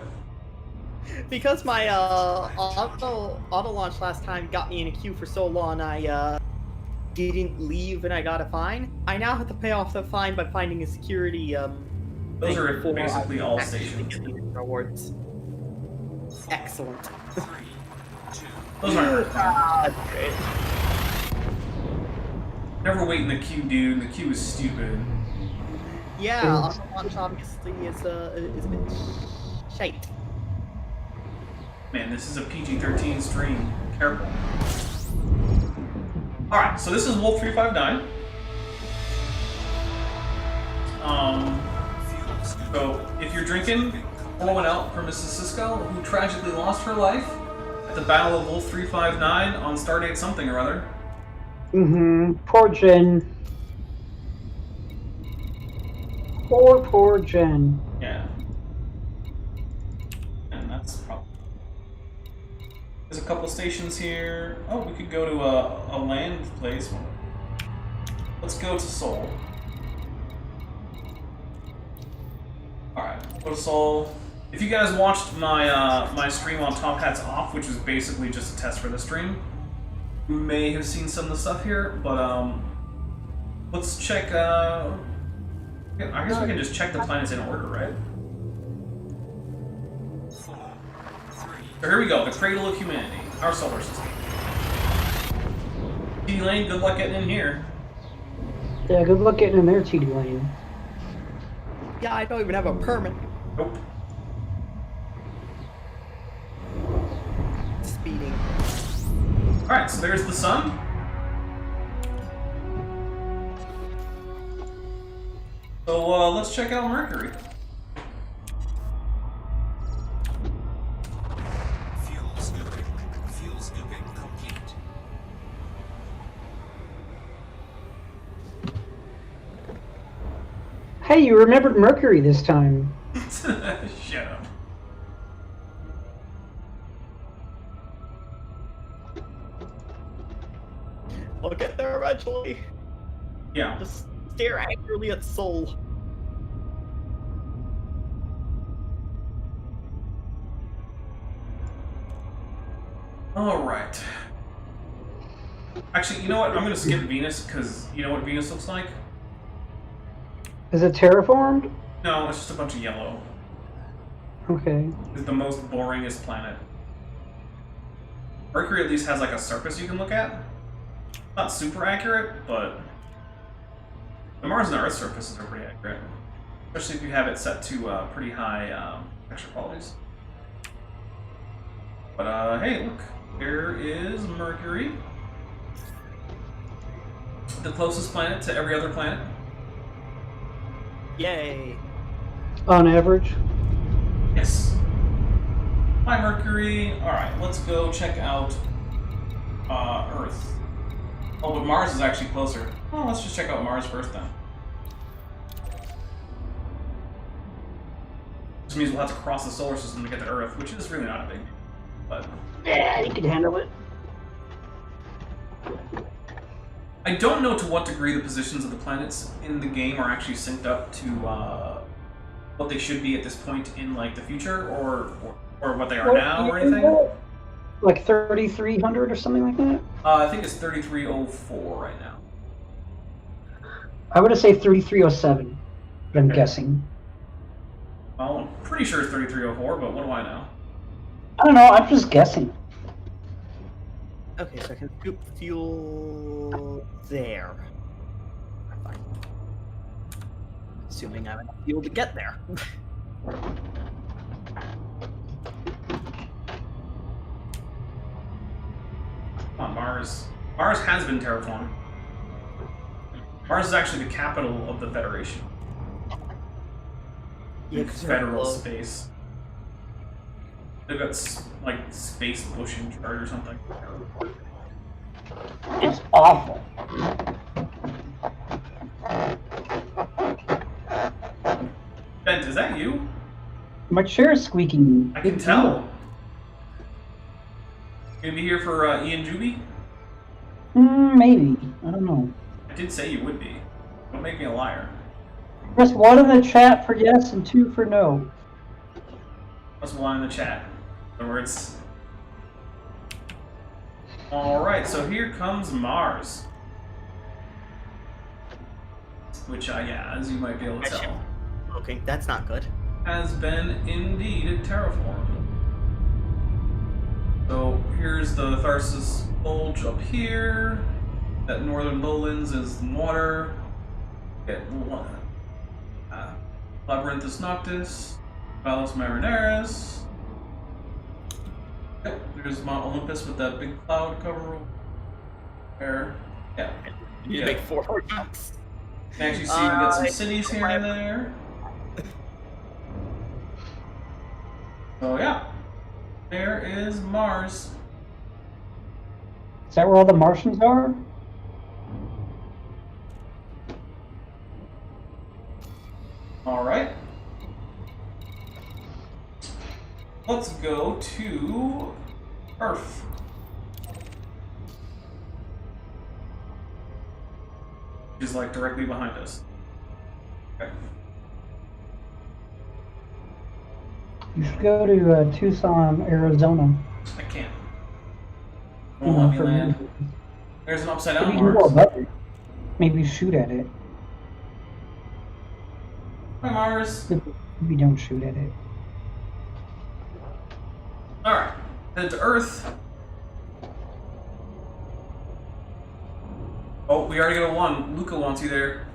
Because my auto launch last time got me in a queue for so long, I didn't leave and I got a fine. I now have to pay off the fine by finding a security Those thing are before basically I all actually stations. get these rewards. Excellent. 3, 2. Those aren't. That's great. Never wait in the queue, dude. The queue is stupid. Yeah, auto launch obviously is a bit shite. Man, this is a PG-13 stream. Careful. All right. So this is Wolf 359. So if you're drinking, pour one out for Mrs. Cisco, who tragically lost her life at the Battle of Wolf 359 on Stardate something or other. Poor Jen. Poor Jen. Yeah. And that's probably... There's a couple stations here. Oh, we could go to a land place. Let's go to Seoul. Alright, go to Seoul. If you guys watched my my stream on Top Hats Off, which is basically just a test for the stream, you may have seen some of the stuff here, but let's check I guess we can just check the planets in order, right? 4, 3, So here we go, the cradle of humanity, our solar system. T Lane, good luck getting in here. Yeah, good luck getting in there, TD Lane. Yeah, I don't even have a permit. Nope. Speeding. Alright, so there's the sun. So let's check out Mercury. fuel scooping. Fuel scooping complete. Hey, you remembered Mercury this time. Shut up. We'll get there eventually. Yeah. Just stare angrily at Soul. Alright. Actually, you know what? I'm gonna skip Venus, because you know what Venus looks like? Is it terraformed? No, it's just a bunch of yellow. Okay. It's the most boringest planet. Mercury at least has like a surface you can look at. Not super accurate, but the Mars and the Earth surfaces are pretty accurate. Especially if you have it set to pretty high texture qualities. But hey, look. Here is Mercury. The closest planet to every other planet. Yay. On average? Yes. Hi, Mercury. Alright, let's go check out Earth. Oh, but Mars is actually closer. Oh, let's just check out Mars first then. This means we'll have to cross the solar system to get to Earth, which is really not a big deal. But Yeah, you can handle it. I don't know to what degree the positions of the planets in the game are actually synced up to what they should be at this point in like the future, or what they are now, or anything. Like 3,300 or something like that? I think it's 3304 right now. I would have say 3,307, but I'm Okay. guessing. Well, I'm pretty sure it's 3304, but what do I know? I don't know, I'm just guessing. Okay, so I can scoop fuel there. Fine. Assuming I have enough fuel to get there. Come on, Mars. Mars has been terraformed. Mars is actually the capital of the Federation. Yeah, Federal space. They've got like space bush in charge or something. It's awful. Bent, is that you? My chair is squeaking. I can tell. You gonna be here for Ian Juby? Maybe. I don't know. I did say you would be. Don't make me a liar. Press 1 in the chat for yes and 2 for no. Let's line in the chat. In other words. Alright, so here comes Mars. Which, yeah, as you might be able to tell, Okay, that's not good. has been indeed terraformed. So here's the Tharsis Bulge up here. That northern lowlands is water. Get Labyrinthus Noctis, Valles Marineris. Yep, there's Mount Olympus with that big cloud cover there. Yeah. You Yeah. make 4 jumps. You can actually see we got some cities here and there. So yeah. There is Mars. Is that where all the Martians are? Alright. Let's go to Earth. Which is like directly behind us. Okay. You should go to Tucson, Arizona. I can't. Won't let me land. There's an upside down Maybe you can go Mars. above it. Maybe shoot at it. Hi, Mars. Maybe don't shoot at it. Alright. Head to Earth. Oh, we already got a 1. Luca wants you there.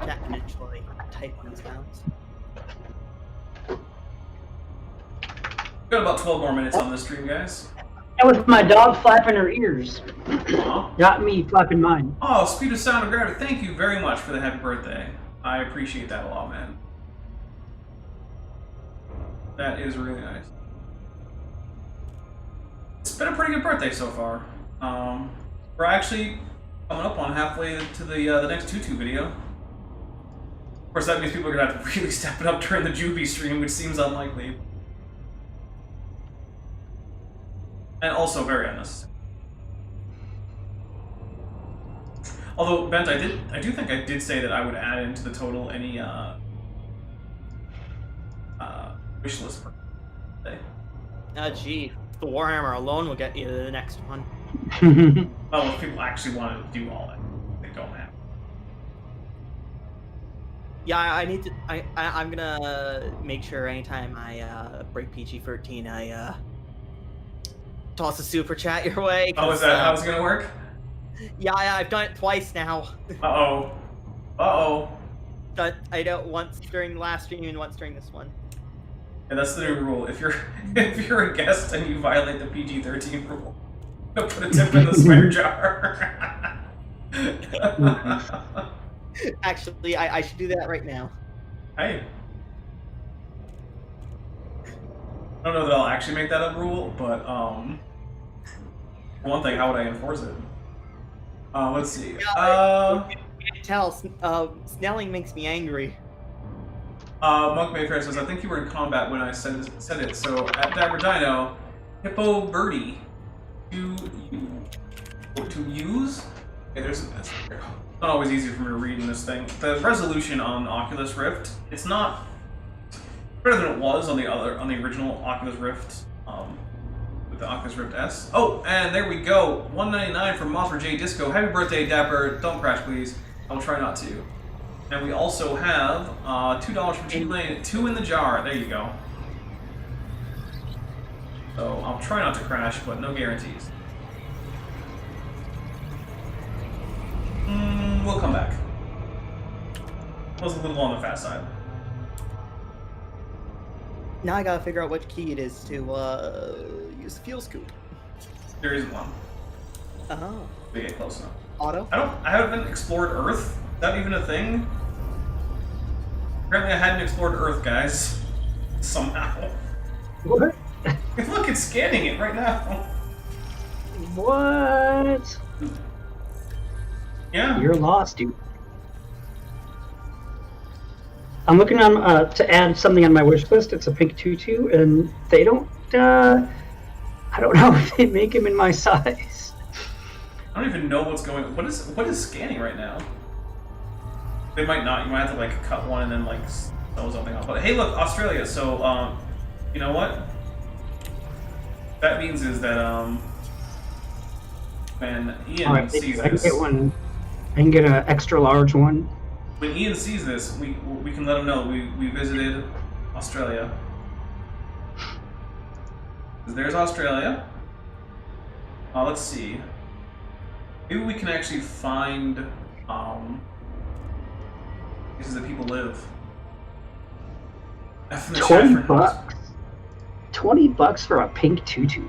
Definitely type these sounds. Got about 12 more minutes on this stream, guys. And with my dog flapping her ears. Aw. Not me flapping mine. Oh, Speed of Sound of Gravity, thank you very much for the happy birthday. I appreciate that a lot, man. That is really nice. It's been a pretty good birthday so far. We're actually coming up on halfway to the next Tutu video. Of course, that means people are gonna have to really step it up during the Juby stream, which seems unlikely. And also very unnecessary. Although, Bent, I do think I did say that I would add into the total any wish list for today. Gee, the Warhammer alone will get you to the next one. Oh, if people actually want to do all that, they don't have. Yeah, I need to. I'm gonna make sure anytime I break PG-13, I toss a super chat your way. Oh, is that how it's gonna work? Yeah, I've done it twice now. Uh-oh. Uh-oh. But I did it once during the last stream and once during this one. And that's the new rule. If you're a guest and you violate the PG-13 rule, put a tip in the swear jar. Actually, I should do that right now. Hey. I don't know that I'll actually make that a rule, but one thing, how would I enforce it? Let's see. You can't tell. Snelling makes me angry. Monk Mayfair says, I think you were in combat when I said it. So at Dapper Dino, Hippo Birdie, to use. Okay, it's not always easy for me to read in this thing. The resolution on Oculus Rift, it's not better than it was on the original Oculus Rift. With the Oculus Rift S. Oh, and there we go. $1.99 from Mothra J Disco. Happy birthday, Dapper. Don't crash, please. I'll try not to. And we also have $2 from Cheap Lane. 2 in the jar. There you go. So I'll try not to crash, but no guarantees. We'll come back. Was a little on the fast side. Now I gotta figure out which key it is to use the fuel scoop. There isn't one. Oh. We get close enough. Auto? I haven't explored Earth. Is that even a thing? Apparently I hadn't explored Earth, guys. Somehow. What? Look, it's scanning it right now. What? Yeah. You're lost, dude. I'm looking on to add something on my wish list. It's a pink tutu, and they don't. I don't know if they make them in my size. I don't even know what's going on. What is scanning right now? They might not. You might have to like cut one and then like sew something off. But hey, look, Australia. So you know what? That means is that when Ian sees I can this, get one. I can get an extra large one. when Ian sees this, we can let him know we visited Australia. 'Cause there's Australia. Let's see. Maybe we can actually find places that people live. F in the chat for $20. $20 for a pink tutu.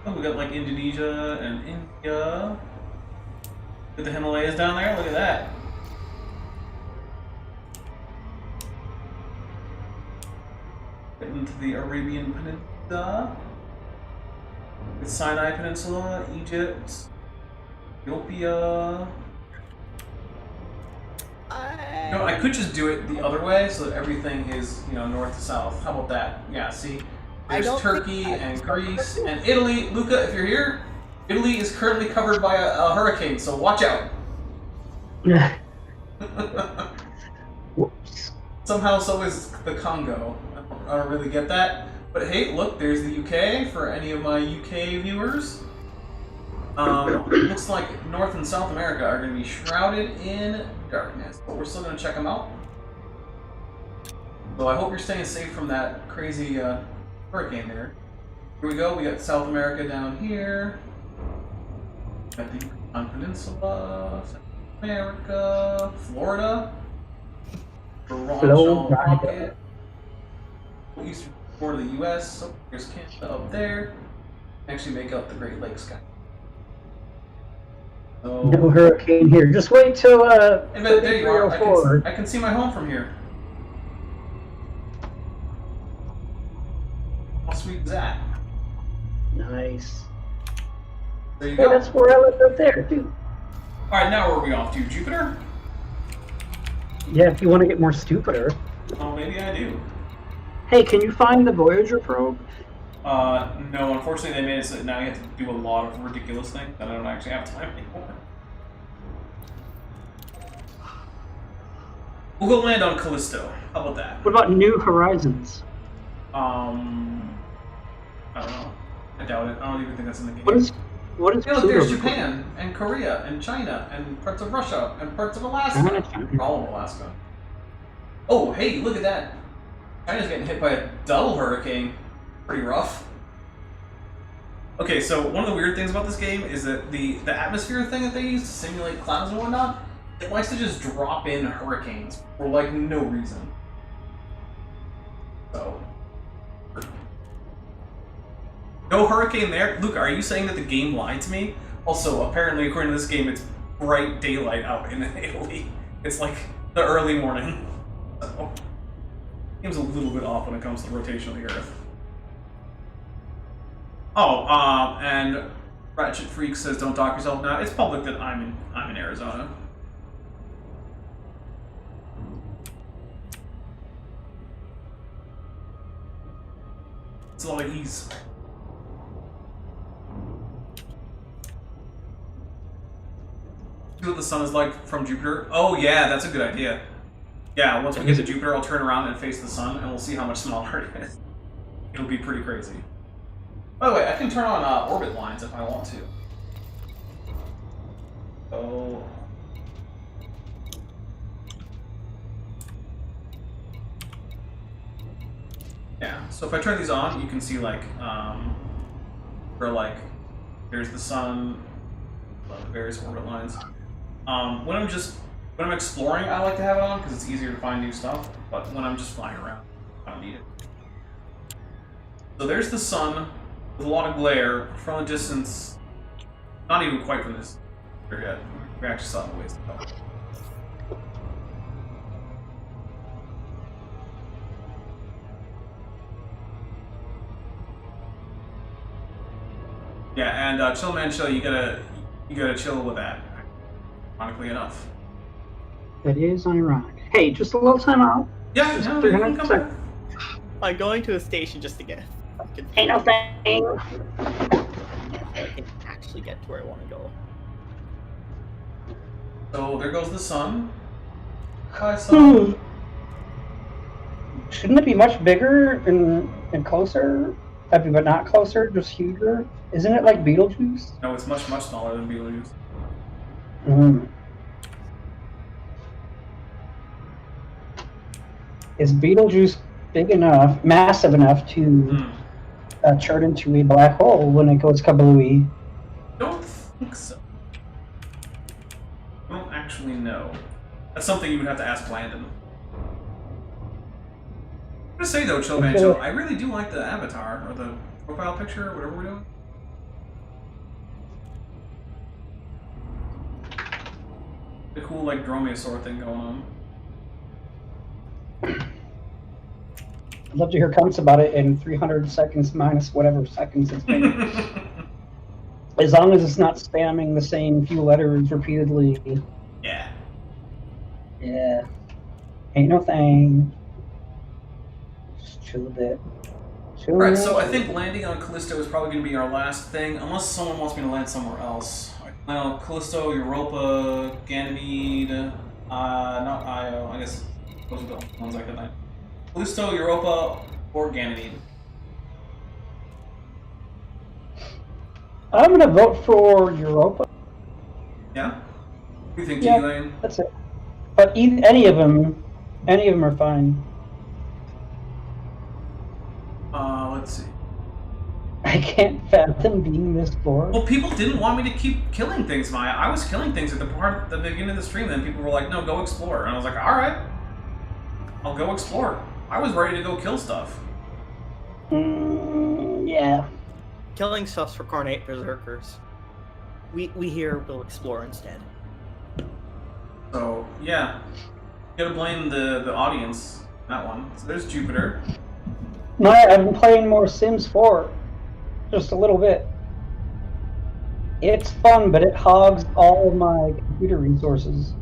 Oh, we got like Indonesia and India. With the Himalayas down there, look at that. Getting to the Arabian Peninsula. The Sinai Peninsula, Egypt. Ethiopia. No, I could just do it the other way so that everything is, north to south. How about that? Yeah, see? There's Turkey and Greece and Italy. Luca, if you're here, Italy is currently covered by a hurricane, so watch out. Whoops. Somehow so is the Congo. I don't really get that. But hey, look, there's the UK for any of my UK viewers. Looks like North and South America are going to be shrouded in darkness, but we're still going to check them out. So I hope you're staying safe from that crazy hurricane there. Here we go, we got South America down here. Got the Yucatan Peninsula, South America, Florida. Florida. Eastern part of the U.S. So there's Canada up there. Actually make out the Great Lakes guy. So, no hurricane here. Just wait till there you are. I can see my home from here. How sweet is that? Nice. There you hey, go. that's where I live up there too. All right, now where are we off to? Jupiter? Yeah, if you want to get more stupider. Oh, maybe I do. Hey, can you find the Voyager probe? No, unfortunately they made it so that now you have to do a lot of ridiculous things that I don't actually have time anymore. We'll go land on Callisto. How about that? What about New Horizons? I don't know. I doubt it. I don't even think that's in the game. What is look, Pluto? there's Japan and Korea and China and parts of Russia and parts of Alaska. All of Alaska. Oh, hey, look at that. China's getting hit by a double hurricane. Pretty rough. Okay, so one of the weird things about this game is that the atmosphere thing that they use to simulate clouds and whatnot, it likes to just drop in hurricanes for like no reason. So no hurricane there. Luke, are you saying that the game lied to me? Also, apparently, according to this game, it's bright daylight out in Italy. It's like the early morning. So, the game's a little bit off when it comes to the rotation of the Earth. Oh, and Ratchet Freak says, "Don't dock yourself now." It's public that I'm in Arizona. It's a lot of ease. See what the sun is like from Jupiter? Oh yeah, that's a good idea. Yeah, once we get to Jupiter, I'll turn around and face the sun, and we'll see how much smaller it is. It'll be pretty crazy. By the way, I can turn on orbit lines if I want to. Oh. Yeah, so if I turn these on, you can see like, there's the sun, the various orbit lines. When I'm exploring, I like to have it on because it's easier to find new stuff, but when I'm just flying around, I don't need it. So there's the sun with a lot of glare from a distance, not even quite from this yet. We actually saw the ways to go. Yeah, and Chill Man Chill, you gotta chill with that. Ironically enough. It is ironic. Hey, just a little time out. Yeah, Just no, you 300 can come seconds. back. I'm going to a station just to get fucking. Ain't no thing. I can actually get to where I want to go. So there goes the sun. Hi, sun. Shouldn't it be much bigger and closer? I mean, but not closer, just huger. Isn't it like Beetlejuice? No, it's much, much smaller than Beetlejuice. Is Beetlejuice big enough, massive enough to turn into a black hole when it goes kablooey? Don't think so. I don't actually know. That's something you would have to ask Landon. I'm gonna say though, Chill Man Chill, I really do like the avatar, or the profile picture, or whatever we're doing. The cool, like, dromaeosaur thing going on. I'd love to hear comments about it in 300 seconds minus whatever seconds it's been. As long as it's not spamming the same few letters repeatedly. Yeah. Yeah. Ain't no thing. Just chill a bit. Chill Alright, a so I bit. think landing on Callisto is probably going to be our last thing, unless someone wants me to land somewhere else. Now, Callisto, Europa, Ganymede, not Io, I guess those are the ones I could land. Callisto, Europa, or Ganymede. I'm gonna vote for Europa. Yeah? What do you think, Yeah, T-Lane? that's it. But any of them are fine. Let's see. I can't fathom being this bored. Well, people didn't want me to keep killing things, Maya. I was killing things at the beginning of the stream, then people were like, no, go explore. And I was like, alright. I'll go explore. I was ready to go kill stuff. Yeah. Killing stuff's for Carnate Berserkers. We here will explore instead. So, yeah. You gotta blame the audience, that one. So there's Jupiter. Maya, I've been playing more Sims 4. Just a little bit. It's fun, but it hogs all of my computer resources.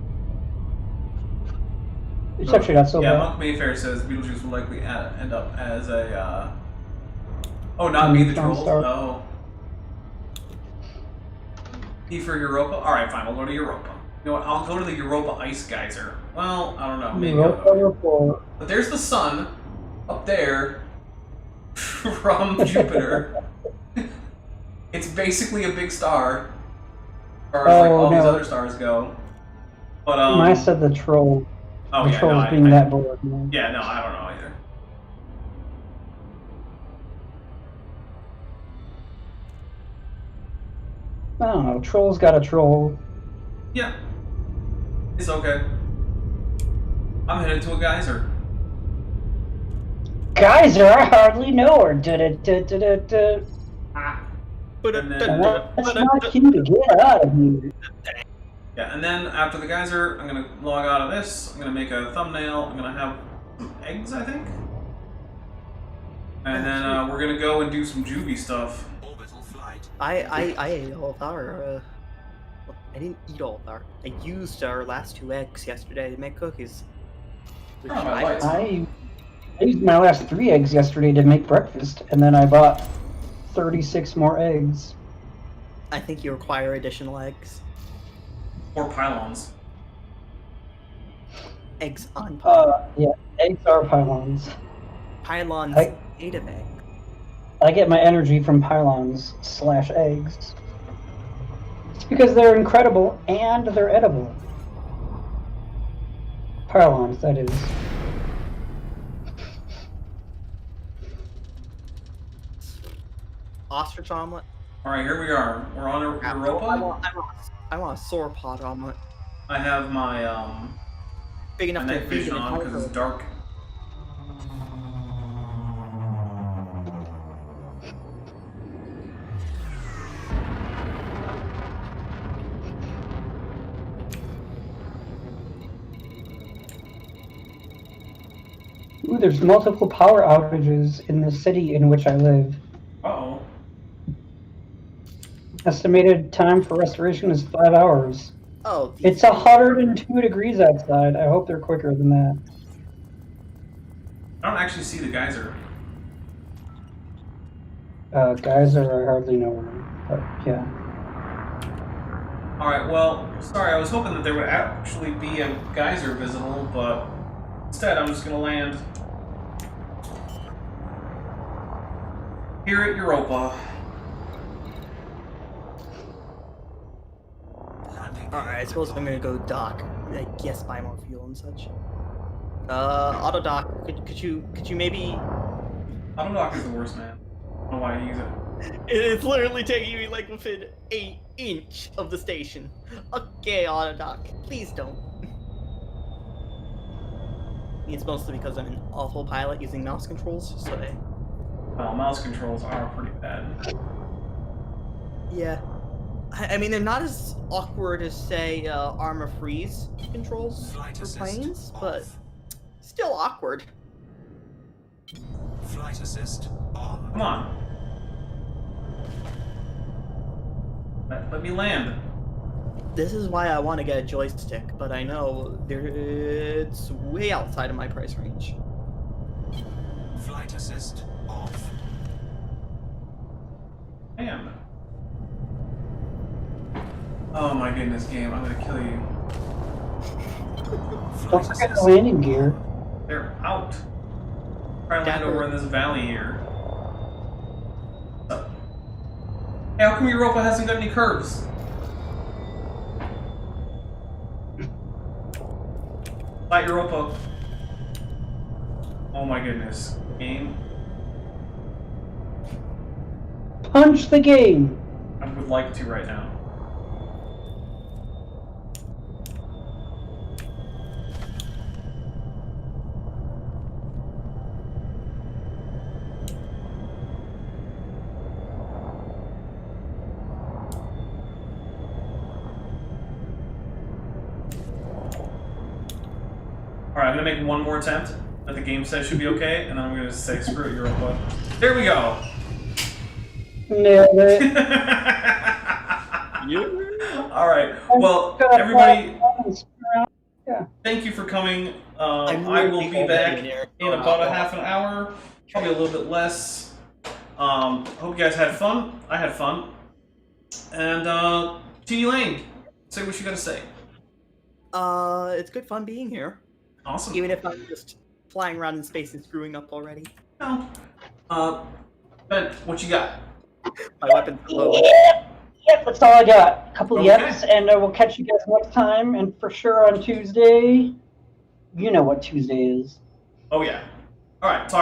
It's actually not so yeah, bad. Monk Mayfair says Beetlejuice will likely end up as a, Oh, not me, the trolls? Oh. E for Europa? Alright, fine, we'll go to Europa. You know what, I'll go to the Europa Ice Geyser. Well, I don't know, maybe Europa. But there's the sun, up there, from Jupiter. It's basically a big star. As far as like all these other stars go. But I said the troll. Oh, the yeah, trolls no, being that bored. Man. Yeah, no, I don't know either. I don't know. Troll's got a troll. Yeah. It's okay. I'm headed to a geyser. Geyser? I hardly know her. And then, That's not cute to get out of here. yeah, and then after the geyser, I'm gonna log out of this. I'm gonna make a thumbnail. I'm gonna have some eggs, I think. And then we're gonna go and do some juvie stuff. Orbital flight. I ate all of our, I didn't eat all of our. I used our last 2 eggs yesterday to make cookies. Which Oh, my lights. I used my last 3 eggs yesterday to make breakfast, and then I bought 36 more eggs. I think you require additional eggs. Or pylons. Eggs on pylons. Yeah, eggs are pylons. Pylons ate of egg. I get my energy from pylons/eggs. It's because they're incredible and they're edible. Pylons, that is. Ostrich omelet. Alright, here we are. We're on Europa. I want a sauropod omelet. I have my Big enough my to night feed vision an on because entire it's dark. Ooh, there's multiple power outages in the city in which I live. Uh-oh. Estimated time for restoration is 5 hours. Oh, It's 102 degrees outside. I hope they're quicker than that. I don't actually see the geyser. Geyser, I hardly know where, but yeah. Alright, well, sorry, I was hoping that there would actually be a geyser visible, but instead I'm just gonna land here at Europa. alright, I suppose I'm gonna go dock. I guess buy more fuel and such. Auto dock. Could you maybe? Autodock is the worst, man. I don't know why I use it. It's literally taking me like within 1 inch of the station. Okay, auto dock. Please don't. It's mostly because I'm an awful pilot using mouse controls, so they... Well, mouse controls are pretty bad. Yeah. I mean, they're not as awkward as, say, Armor Freeze controls Flight for assist planes, off. but still awkward. Flight assist on. Come on. Let me land. This is why I want to get a joystick, but I know it's way outside of my price range. Flight assist off. Man. Oh my goodness, game. I'm gonna kill you. Don't forget the landing gear. They're out. Try and land over in this valley here. So. Hey, how come Europa hasn't got any curves? Not Europa. Oh my goodness. Game. Punch the game. I would like to right now. Alright, I'm gonna make one more attempt that the game says should be okay, and then I'm gonna say screw it, Europa. There we go! Nailed it. Alright, well, everybody, thank you for coming. I will be back in about a half an hour, probably a little bit less. Hope you guys had fun. I had fun. And, Teeny Lane, say what you gotta say. It's good fun being here. Awesome. Even if I'm just flying around in space and screwing up already. No. Ben, what you got? My weapon's low. Yep, that's all I got. A couple of Okay. yeps, and we'll catch you guys next time. And for sure on Tuesday, you know what Tuesday is. Oh yeah. Alright, talk.